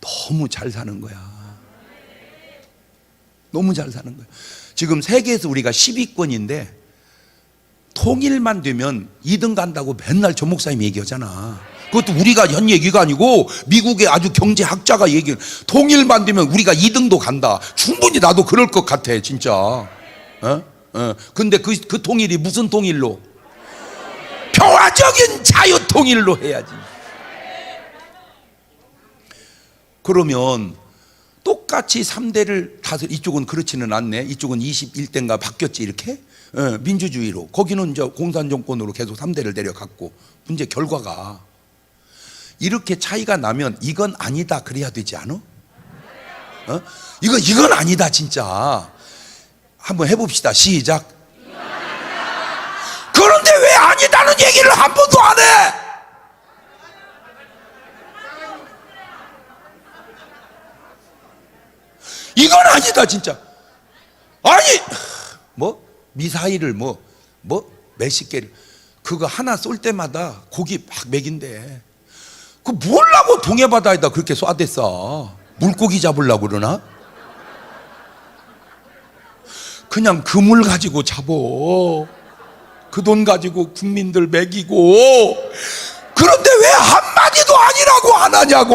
너무 잘 사는 거야. 너무 잘 사는 거야. 지금 세계에서 우리가 10위권인데 통일만 되면 2등 간다고 맨날 조 목사님이 얘기하잖아. 그것도 우리가 한 얘기가 아니고 미국의 아주 경제학자가 얘기해. 통일만 되면 우리가 2등도 간다. 충분히 나도 그럴 것 같아 진짜. 근데 그 통일이 무슨 통일로? 평화적인 자유 통일로 해야지. 그러면 똑같이 3대를 다스 이쪽은 그렇지는 않네. 이쪽은 21대인가 바뀌었지 이렇게. 민주주의로. 거기는 이제 공산정권으로 계속 3대를 내려갔고. 문제 결과가 이렇게 차이가 나면 이건 아니다 그래야 되지 않아? 이건 아니다 진짜. 한번 해봅시다. 시작. 그런데 왜 아니다는 얘기를 한 번도 안 해? 이건 아니다 진짜. 아니 미사일을 몇십 개를 그거 하나 쏠 때마다 고기 막 먹인대. 그 뭘라고 동해바다에다 그렇게 쏴댔어? 물고기 잡으려고 그러나? 그냥 그물 가지고 잡어. 그 돈 가지고 국민들 먹이고. 그런데 왜 한마디도 아니라고 안 하냐고.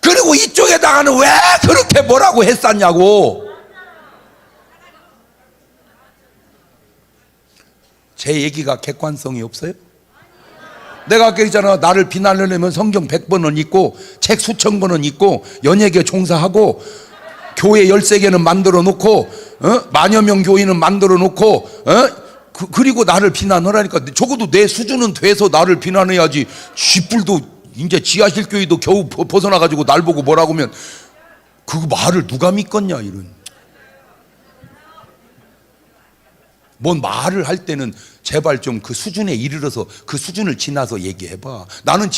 그리고 이쪽에다가는 왜 그렇게 뭐라고 했었냐고. 제 얘기가 객관성이 없어요? 내가 아까 했잖아. 나를 비난하려면 성경 100번은 읽고 책 수천 권은 읽고 연예계 종사하고 교회 13개는 만들어 놓고 만여 명 교인은 만들어 놓고 그리고 나를 비난하라니까. 적어도 내 수준은 돼서 나를 비난해야지. 쥐뿔도 이제 지하실 교회도 겨우 벗어나가지고 날 보고 뭐라고 하면 그 말을 누가 믿겠냐. 이런 뭔 말을 할 때는 제발 좀 그 수준에 이르러서 그 수준을 지나서 얘기해봐. 나는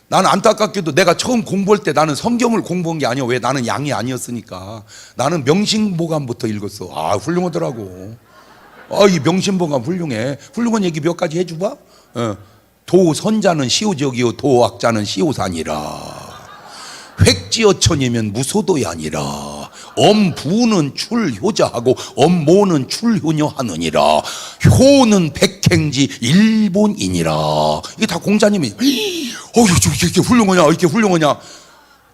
안타깝게도 내가 처음 공부할 때 나는 성경을 공부한 게 아니야. 왜? 나는 양이 아니었으니까. 나는 명심보감부터 읽었어. 아, 훌륭하더라고. 이 명심보감 훌륭해. 훌륭한 얘기 몇 가지 해줘봐. 도선자는 시오적이요 도악자는 시오산이라. 획지어천이면 무소도이 아니라. 엄부는 출효자하고 엄모는 출효녀하느니라. 효는 백행지 일본이니라. 이게 다 공자님이 이렇게 훌륭하냐 이렇게 훌륭하냐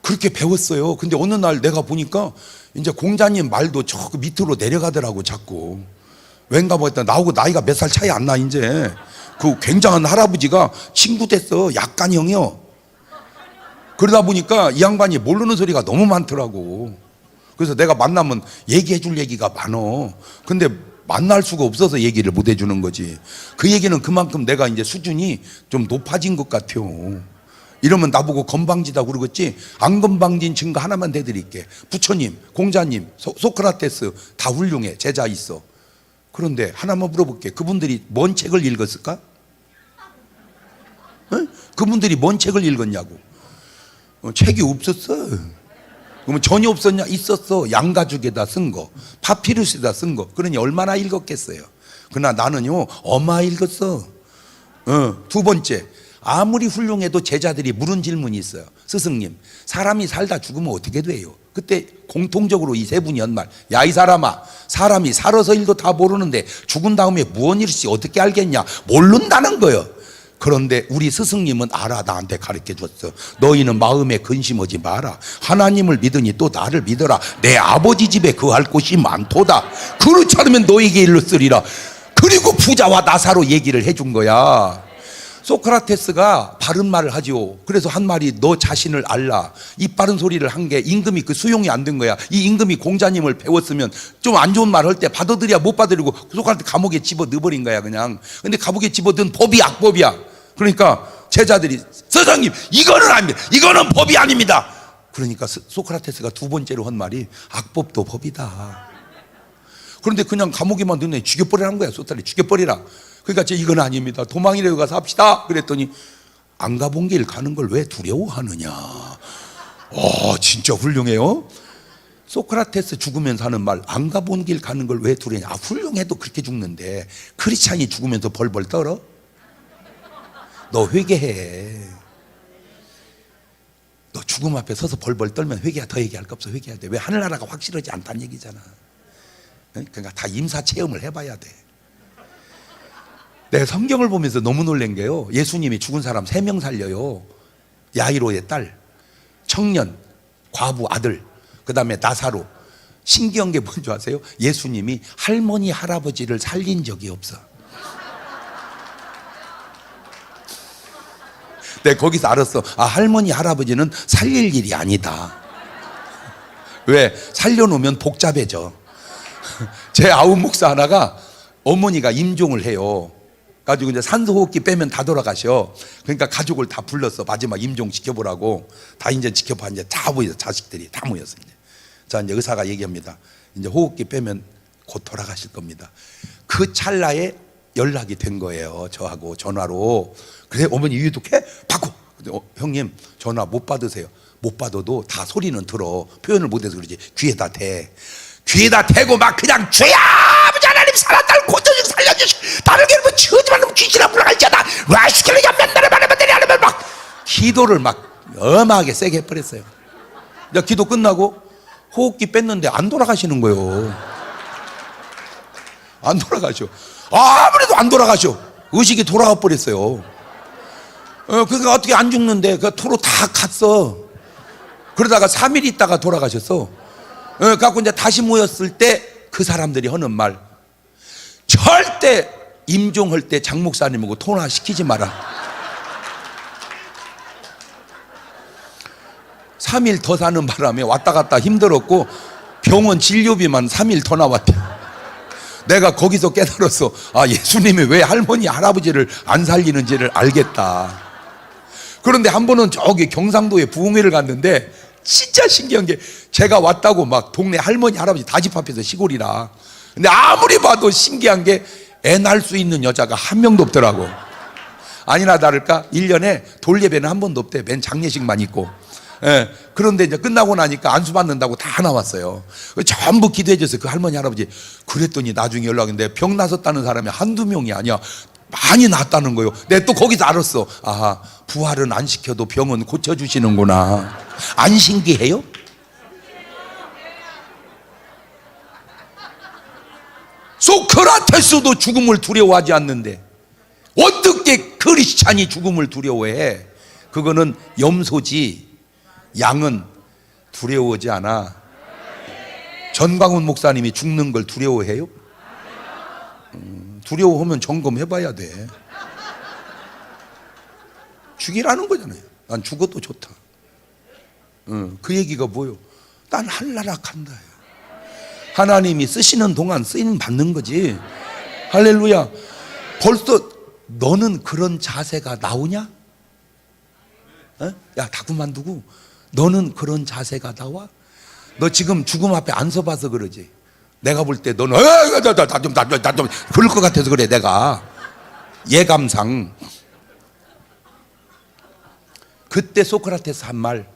그렇게 배웠어요. 근데 어느 날 내가 보니까 이제 공자님 말도 저 밑으로 내려가더라고 자꾸. 왠가 보겠다. 나하고 나이가 몇 살 차이 안 나. 이제 그 굉장한 할아버지가 친구 됐어. 약간형이요. 그러다 보니까 이 양반이 모르는 소리가 너무 많더라고. 그래서 내가 만나면 얘기해 줄 얘기가 많어. 근데 만날 수가 없어서 얘기를 못 해주는 거지. 그 얘기는 그만큼 내가 이제 수준이 좀 높아진 것 같아요. 이러면 나보고 건방지다고 그러겠지. 안 건방진 증거 하나만 대드릴게. 부처님, 공자님, 소크라테스 다 훌륭해. 제자 있어. 그런데 하나만 물어볼게. 그분들이 뭔 책을 읽었을까? 그분들이 뭔 책을 읽었냐고. 책이 없었어. 그러면 전혀 없었냐? 있었어. 양가죽에다 쓴 거, 파피루스에다 쓴 거. 그러니 얼마나 읽었겠어요. 그러나 나는요 어마 읽었어. 두 번째, 아무리 훌륭해도 제자들이 물은 질문이 있어요. 스승님, 사람이 살다 죽으면 어떻게 돼요? 그때 공통적으로 이 세 분이 한 말. 야, 이 사람아, 사람이 살아서 일도 다 모르는데 죽은 다음에 무언 일일지 어떻게 알겠냐? 모른다는 거예요. 그런데 우리 스승님은 알아. 나한테 가르쳐 줬어. 너희는 마음에 근심하지 마라. 하나님을 믿으니 또 나를 믿어라. 내 아버지 집에 거할 곳이 많도다. 그렇지 않으면 너에게 일렀으리라. 그리고 부자와 나사로 얘기를 해준 거야. 소크라테스가 바른 말을 하지요. 그래서 한 말이 너 자신을 알라. 이 바른 소리를 한 게 임금이 그 수용이 안 된 거야. 이 임금이 공자님을 배웠으면 좀 안 좋은 말 할 때 받아들여야 못 받아들이고 소크라테스 감옥에 집어 넣어버린 거야 그냥. 근데 감옥에 집어 넣은 법이 악법이야. 그러니까 제자들이 선생님 이거는 아닙니다. 이거는 법이 아닙니다. 그러니까 소크라테스가 두 번째로 한 말이 악법도 법이다. 그런데 그냥 감옥에만 넣네. 죽여버리라는 거야. 소탈이 죽여버리라. 그러니까 이건 아닙니다. 도망이라도 가서 합시다. 그랬더니 안 가본 길 가는 걸 왜 두려워하느냐. 진짜 훌륭해요. 소크라테스 죽으면서 하는 말, 안 가본 길 가는 걸 왜 두려워하냐. 훌륭해도 그렇게 죽는데 크리스찬이 죽으면서 벌벌 떨어? 너 회개해. 너 죽음 앞에 서서 벌벌 떨면 더 얘기할 거 없어. 회개해야 돼. 왜? 하늘나라가 확실하지 않다는 얘기잖아. 그러니까 다 임사 체험을 해봐야 돼. 내가 성경을 보면서 너무 놀란 게요. 예수님이 죽은 사람 3명 살려요. 야이로의 딸, 청년, 과부 아들, 그 다음에 나사로. 신기한 게 뭔지 아세요? 예수님이 할머니 할아버지를 살린 적이 없어. 내가 거기서 알았어. 아, 할머니 할아버지는 살릴 일이 아니다. 왜? 살려놓으면 복잡해져. 제 아우 목사 하나가 어머니가 임종을 해요. 가지고 이제 산소호흡기 빼면 다 돌아가셔. 그러니까 가족을 다 불렀어. 마지막 임종 지켜보라고. 다 이제 지켜봐. 이제 다 모여, 자식들이 다 모였어. 이제. 자, 이제 의사가 얘기합니다. 이제 호흡기 빼면 곧 돌아가실 겁니다. 그 찰나에 연락이 된 거예요. 저하고 전화로. 그래, 어머니 유독해? 받고. 형님, 전화 못 받으세요. 못 받아도 다 소리는 들어. 표현을 못해서 그러지. 귀에다 대. 귀에다 대고 막 그냥 주야 아버지 하나님 살았다를 고쳐주시고 살려주시고 다르게 뭐 치우지만 놈 귀신아 불러갈지어다 와 시킬려야 맨날에 말해봤더니 하려면 막 기도를 막 어마하게 세게 해버렸어요. 이제 기도 끝나고 호흡기 뺐는데 안 돌아가시는 거예요. 안 돌아가셔. 아무래도 안 돌아가셔. 의식이 돌아가 버렸어요. 그러니까 어떻게 안 죽는데 그 토로 다 갔어. 그러다가 3일 있다가 돌아가셨어. 갖고 이제 다시 모였을 때 그 사람들이 하는 말, 절대 임종할 때 장 목사님하고 통화시키지 마라. 3일 더 사는 바람에 왔다 갔다 힘들었고 병원 진료비만 3일 더 나왔대. 내가 거기서 깨달았어. 아, 예수님이 왜 할머니 할아버지를 안 살리는지를 알겠다. 그런데 한 번은 저기 경상도에 부흥회를 갔는데 진짜 신기한 게 제가 왔다고 막 동네 할머니 할아버지 다 집합해서 시골이라. 근데 아무리 봐도 신기한 게 애 낳을 수 있는 여자가 한 명도 없더라고. 아니나 다를까 1년에 돌예배는 한 번도 없대. 맨 장례식만 있고. 예. 그런데 이제 끝나고 나니까 안수 받는다고 다 나왔어요. 전부 기도해줘서 그 할머니 할아버지. 그랬더니 나중에 연락인데 병 나섰다는 사람이 한두 명이 아니야. 많이 낫다는 거요. 내가 또 거기서 알았어. 아하, 부활은 안 시켜도 병은 고쳐주시는구나. 안 신기해요? 소크라테스도 죽음을 두려워하지 않는데 어떻게 크리스찬이 죽음을 두려워해? 그거는 염소지. 양은 두려워하지 않아. 전광훈 목사님이 죽는 걸 두려워해요? 두려워하면 점검해봐야 돼. 죽이라는 거잖아요. 난 죽어도 좋다. 그 얘기가 뭐요? 난 할라락한다. 하나님이 쓰시는 동안 쓰임 받는 거지. 할렐루야. 벌써 너는 그런 자세가 나오냐? 야, 다 그만두고 너는 그런 자세가 나와? 너 지금 죽음 앞에 안 서봐서 그러지. 내가 볼 때 너는 나 좀 그럴 것 같아서 그래. 내가 예감상. 그때 소크라테스 한 말,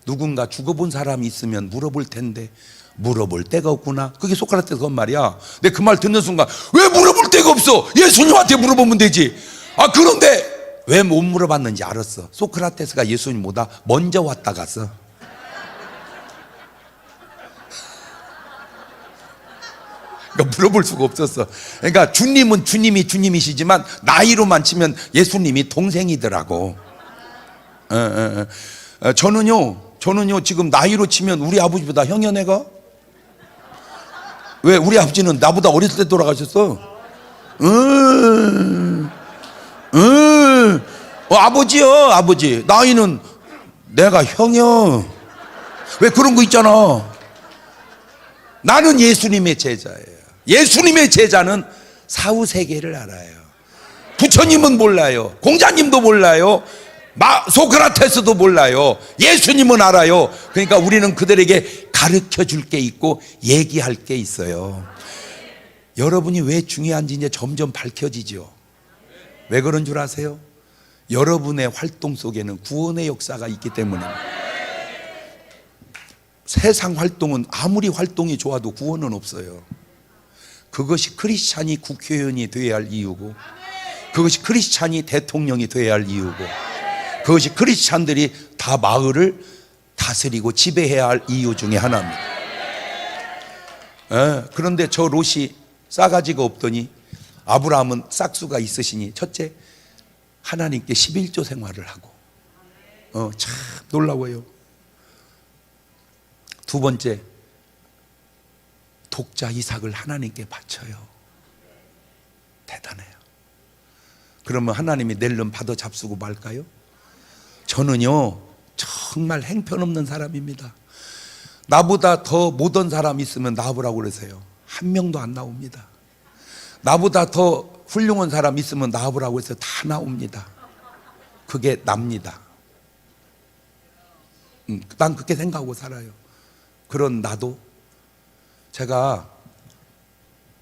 누군가 죽어본 사람이 있으면 물어볼 텐데 물어볼 데가 없구나. 그게 소크라테스 한 말이야. 근데 그 말 듣는 순간 왜 물어볼 데가 없어? 예수님한테 물어보면 되지. 아, 그런데 왜 못 물어봤는지 알았어. 소크라테스가 예수님보다 먼저 왔다 갔어. 그러니까 물어볼 수가 없었어. 그러니까 주님은 주님이시지만 나이로만 치면 예수님이 동생이더라고. 저는요 지금 나이로 치면 우리 아버지보다 형연애가? 왜? 우리 아버지는 나보다 어렸을 때 돌아가셨어. 아버지요, 아버지. 나이는 내가 형이요. 왜 그런 거 있잖아. 나는 예수님의 제자예요. 예수님의 제자는 사후세계를 알아요. 부처님은 몰라요. 공자님도 몰라요. 소크라테스도 몰라요. 예수님은 알아요. 그러니까 우리는 그들에게 가르쳐 줄 게 있고 얘기할 게 있어요. 여러분이 왜 중요한지 이제 점점 밝혀지죠. 왜 그런 줄 아세요? 여러분의 활동 속에는 구원의 역사가 있기 때문에. 세상 활동은 아무리 활동이 좋아도 구원은 없어요. 그것이 크리스찬이 국회의원이 되어야 할 이유고, 그것이 크리스찬이 대통령이 되어야 할 이유고, 그것이 크리스찬들이 다 마을을 다스리고 지배해야 할 이유 중에 하나입니다. 그런데 저 롯이 싸가지가 없더니 아브라함은 싹수가 있으시니 첫째, 하나님께 11조 생활을 하고, 참 놀라워요. 두 번째, 독자 이삭을 하나님께 바쳐요. 대단해요. 그러면 하나님이 낼름 받아 잡수고 말까요? 저는요 정말 행편없는 사람입니다. 나보다 더 못한 사람 있으면 나보라고 그러세요. 한 명도 안 나옵니다. 나보다 더 훌륭한 사람 있으면 나보라고 해서 다 나옵니다. 그게 납니다. 난 그렇게 생각하고 살아요. 그런 나도, 제가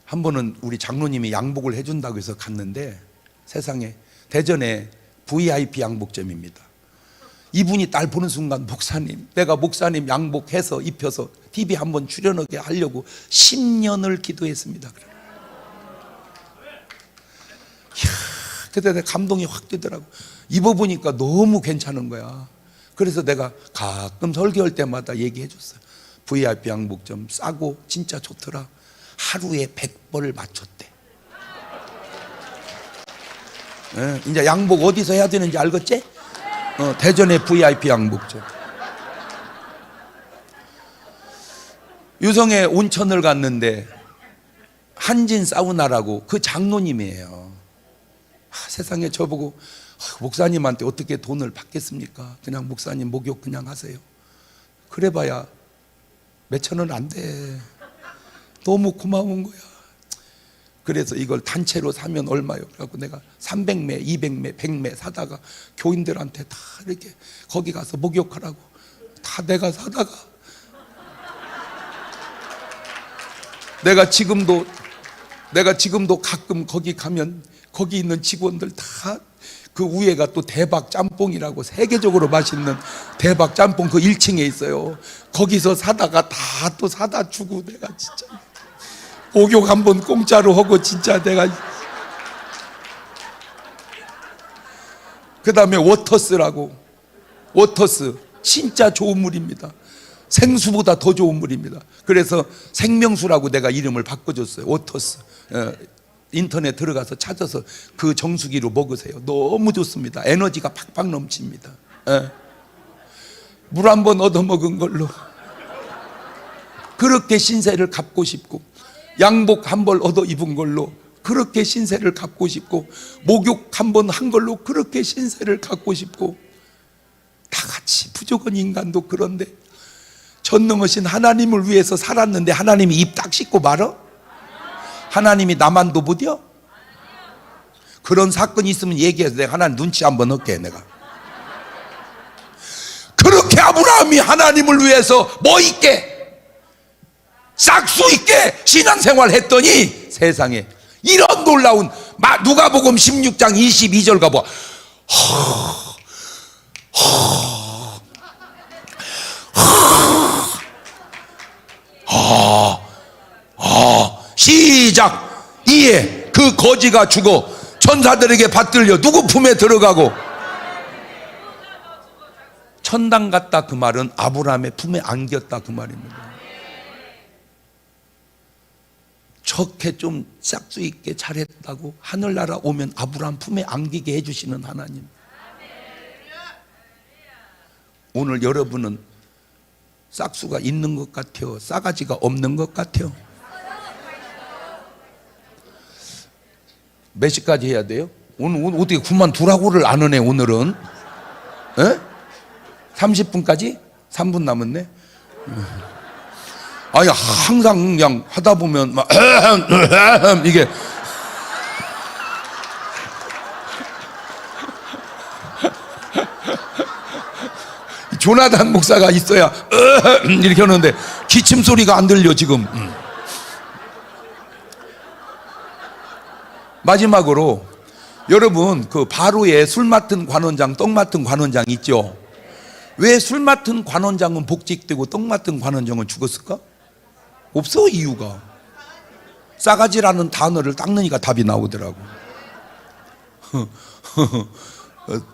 한 번은 우리 장로님이 양복을 해준다고 해서 갔는데, 세상에 대전에 VIP 양복점입니다. 이분이 날 보는 순간, 목사님, 내가 목사님 양복해서 입혀서 TV 한번 출연하게 하려고 10년을 기도했습니다. 이야, 그때 내 감동이 확 되더라고. 입어보니까 너무 괜찮은 거야. 그래서 내가 가끔 설교할 때마다 얘기해 줬어요. VIP 양복점 싸고 진짜 좋더라. 하루에 100벌을 맞췄대. 네, 이제 양복 어디서 해야 되는지 알겠지? 대전의 VIP 양복점. 유성에 온천을 갔는데 한진 사우나라고, 그 장로님이에요. 세상에 저보고 목사님한테 어떻게 돈을 받겠습니까? 그냥 목사님 목욕 그냥 하세요. 그래봐야 몇천 원 안 돼. 너무 고마운 거야. 그래서 이걸 단체로 사면 얼마요? 그래갖고 내가 300매, 200매, 100매 사다가 교인들한테 다 이렇게 거기 가서 목욕하라고 다 내가 사다가, 내가 지금도 가끔 거기 가면 거기 있는 직원들 다 그 위에가 또 대박 짬뽕이라고 세계적으로 맛있는 대박 짬뽕 그 1층에 있어요. 거기서 사다가 다 또 사다 주고, 내가 진짜 목욕 한번 공짜로 하고 진짜 내가. 그 다음에 워터스라고, 워터스 진짜 좋은 물입니다. 생수보다 더 좋은 물입니다. 그래서 생명수라고 내가 이름을 바꿔줬어요. 워터스. 인터넷 들어가서 찾아서 그 정수기로 먹으세요. 너무 좋습니다. 에너지가 팍팍 넘칩니다. 물 한 번 얻어먹은 걸로 그렇게 신세를 갚고 싶고, 양복 한 벌 얻어 입은 걸로 그렇게 신세를 갚고 싶고, 목욕 한 번 한 걸로 그렇게 신세를 갚고 싶고, 다 같이 부족한 인간도 그런데 전능하신 하나님을 위해서 살았는데 하나님이 입 딱 씻고 말어? 하나님이 나만 도부디요? 그런 사건이 있으면 얘기해서 내가 하나님 눈치 한번 얻게. 내가 그렇게 아브라함이 하나님을 위해서 뭐 있게, 싹수 있게 신앙생활 했더니 세상에 이런 놀라운, 누가복음 16장 22절 가봐. 시작. 이에 그 거지가 죽어 천사들에게 받들려 누구 품에 들어가고 천당 갔다. 그 말은 아브라함의 품에 안겼다 그 말입니다. 저렇게 좀 싹수 있게 잘했다고 하늘나라 오면 아브라함 품에 안기게 해주시는 하나님. 오늘 여러분은 싹수가 있는 것 같아요? 싸가지가 없는 것 같아요? 몇 시까지 해야 돼요? 오늘 어떻게 그만두라고를 안 하네 오늘은? 에? 30분까지? 3분 남았네. 아니 항상 그냥 하다 보면 막 이게 조나단 목사가 있어야 이렇게 하는데 기침 소리가 안 들려 지금. 마지막으로 여러분, 그 바로의 술 맡은 관원장, 떡 맡은 관원장 있죠? 왜 술 맡은 관원장은 복직되고 떡 맡은 관원장은 죽었을까? 없어. 이유가 싸가지라는 단어를 딱 넣으니까 답이 나오더라고.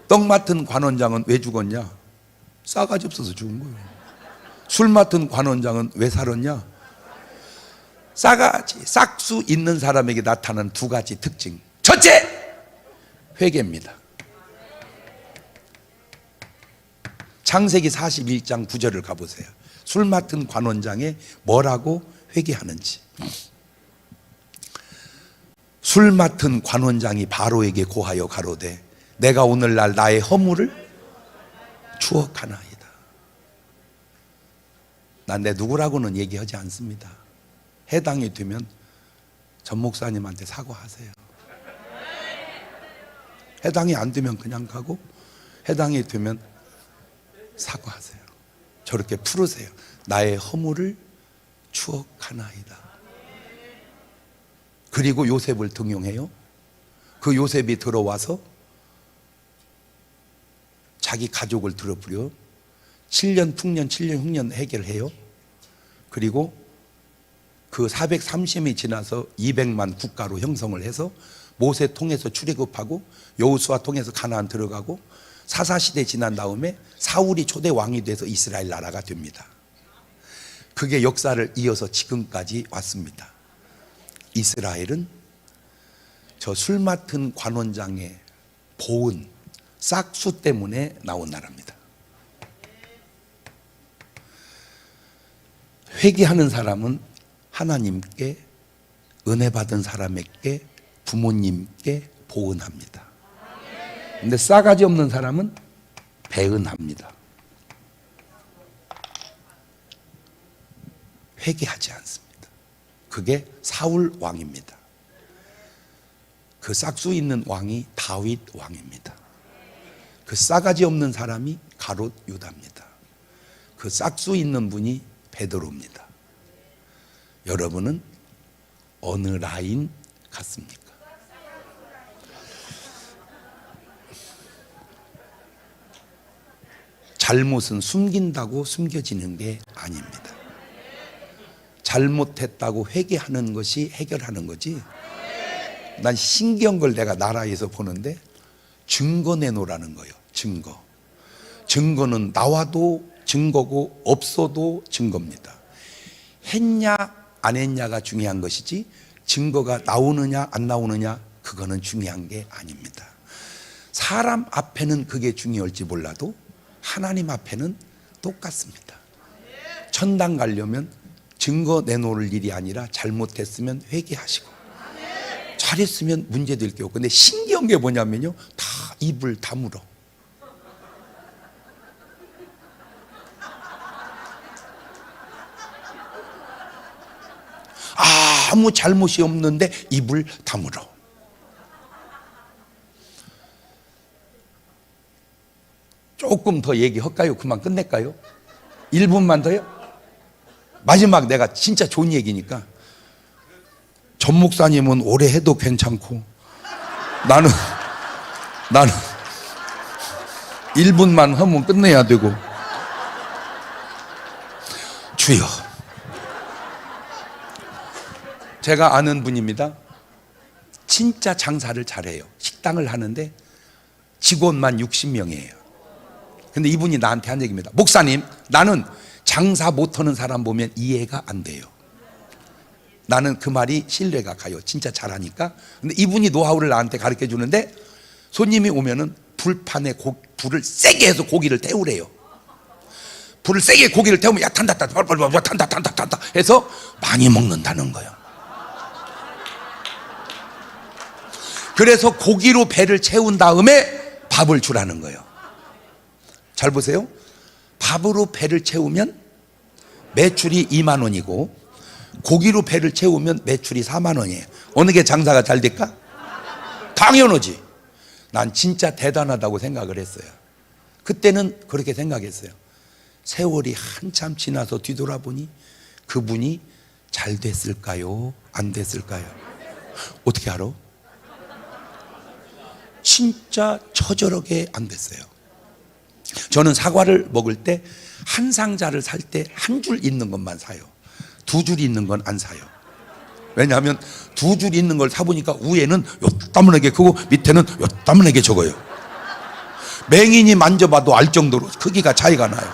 떡 맡은 관원장은 왜 죽었냐? 싸가지 없어서 죽은 거예요. 술 맡은 관원장은 왜 살았냐? 싸가지, 싹수 있는 사람에게 나타나는 두 가지 특징. 첫째, 회개입니다. 창세기 41장 9절을 가보세요. 술 맡은 관원장에 뭐라고 회개하는지. 술 맡은 관원장이 바로에게 고하여 가로되 내가 오늘날 나의 허물을 추억하나이다. 난 내 누구라고는 얘기하지 않습니다. 해당이 되면 전 목사님한테 사과하세요. 해당이 안 되면 그냥 가고, 해당이 되면 사과하세요. 저렇게 풀으세요. 나의 허물을 추억하나이다. 그리고 요셉을 등용해요. 그 요셉이 들어와서 자기 가족을 들어버려 7년 풍년 7년 흉년 해결해요. 그리고 그 430이 지나서 200만 국가로 형성을 해서 모세 통해서 출애굽하고 여호수아 통해서 가나안 들어가고 사사시대 지난 다음에 사울이 초대 왕이 돼서 이스라엘 나라가 됩니다. 그게 역사를 이어서 지금까지 왔습니다. 이스라엘은 저 술 맡은 관원장의 보은 싹수 때문에 나온 나라입니다. 회개하는 사람은 하나님께, 은혜 받은 사람에게, 부모님께 보은합니다. 근데 싸가지 없는 사람은 배은합니다. 회개하지 않습니다. 그게 사울 왕입니다. 그 싹수 있는 왕이 다윗 왕입니다. 그 싸가지 없는 사람이 가롯 유다입니다. 그 싹수 있는 분이 베드로입니다. 여러분은 어느 라인 같습니까? 잘못은 숨긴다고 숨겨지는 게 아닙니다. 잘못했다고 회개하는 것이 해결하는 거지. 난 신기한 걸 내가 나라에서 보는데 증거 내놓으라는 거예요. 증거. 증거는 나와도 증거고 없어도 증거입니다. 했냐 안 했냐가 중요한 것이지 증거가 나오느냐 안 나오느냐 그거는 중요한 게 아닙니다. 사람 앞에는 그게 중요할지 몰라도 하나님 앞에는 똑같습니다. 천당 가려면 증거 내놓을 일이 아니라 잘못했으면 회개하시고 잘했으면 문제될 게 없고, 근데 신기한 게 뭐냐면요, 다 입을 다물어. 아무 잘못이 없는데 입을 다물어. 조금 더 얘기할까요? 그만 끝낼까요? 1분만 더요? 마지막 내가 진짜 좋은 얘기니까. 전 목사님은 오래 해도 괜찮고 나는 1분만 하면 끝내야 되고. 주여, 제가 아는 분입니다. 진짜 장사를 잘해요. 식당을 하는데 직원만 60명이에요. 근데 이분이 나한테 한 얘기입니다. 목사님, 나는 장사 못하는 사람 보면 이해가 안 돼요. 나는 그 말이 신뢰가 가요. 진짜 잘하니까. 근데 이분이 노하우를 나한테 가르쳐 주는데 손님이 오면은 불판에 불을 세게 해서 고기를 태우래요. 불을 세게 고기를 태우면 야 탄다 탄다 해서 많이 먹는다는 거예요. 그래서 고기로 배를 채운 다음에 밥을 주라는 거예요. 잘 보세요. 밥으로 배를 채우면 매출이 2만 원이고 고기로 배를 채우면 매출이 4만 원이에요. 어느 게 장사가 잘 될까? 당연하지. 난 진짜 대단하다고 생각을 했어요. 그때는 그렇게 생각했어요. 세월이 한참 지나서 뒤돌아보니 그분이 잘 됐을까요? 안 됐을까요? 어떻게 알아? 진짜 처절하게 안 됐어요. 저는 사과를 먹을 때 한 상자를 살 때 한 줄 있는 것만 사요. 2줄 있는 건 안 사요. 왜냐하면 2줄 있는 걸 사보니까 위에는 요따만하게 크고 밑에는 요따만하게 적어요. 맹인이 만져봐도 알 정도로 크기가 차이가 나요.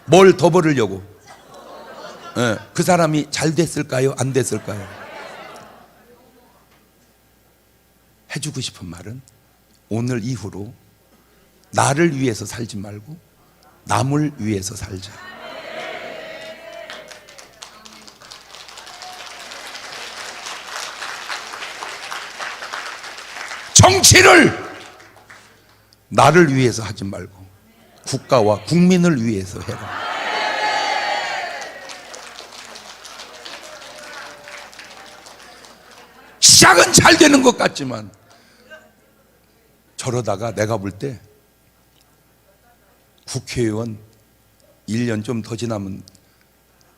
뭘 더 버리려고? 그 사람이 잘 됐을까요? 안 됐을까요? 해주고 싶은 말은 오늘 이후로 나를 위해서 살지 말고 남을 위해서 살자. 정치를 나를 위해서 하지 말고 국가와 국민을 위해서 해라. 시작은 잘 되는 것 같지만 저러다가 내가 볼 때 국회의원 1년 좀 더 지나면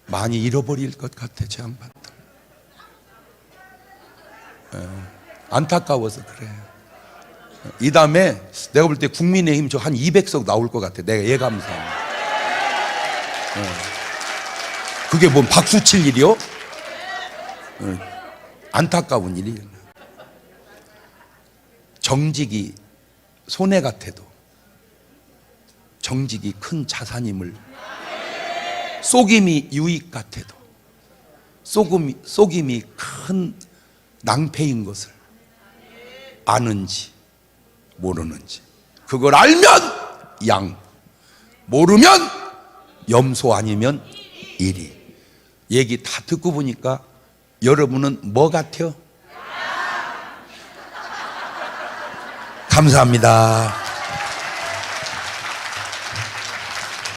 많이 잃어버릴 것 같아, 제 양반들. 안타까워서 그래. 이 다음에 내가 볼 때 국민의힘 저 한 200석 나올 것 같아. 내가 예감상. 그게 뭔 박수 칠 일이요? 안타까운 일이에요. 정직이 손해 같아도 정직이 큰 자산임을, 속임이 유익 같아도 속임이 큰 낭패인 것을 아는지 모르는지, 그걸 알면 양, 모르면 염소 아니면 이리. 얘기 다 듣고 보니까 여러분은 뭐 같아요? 감사합니다.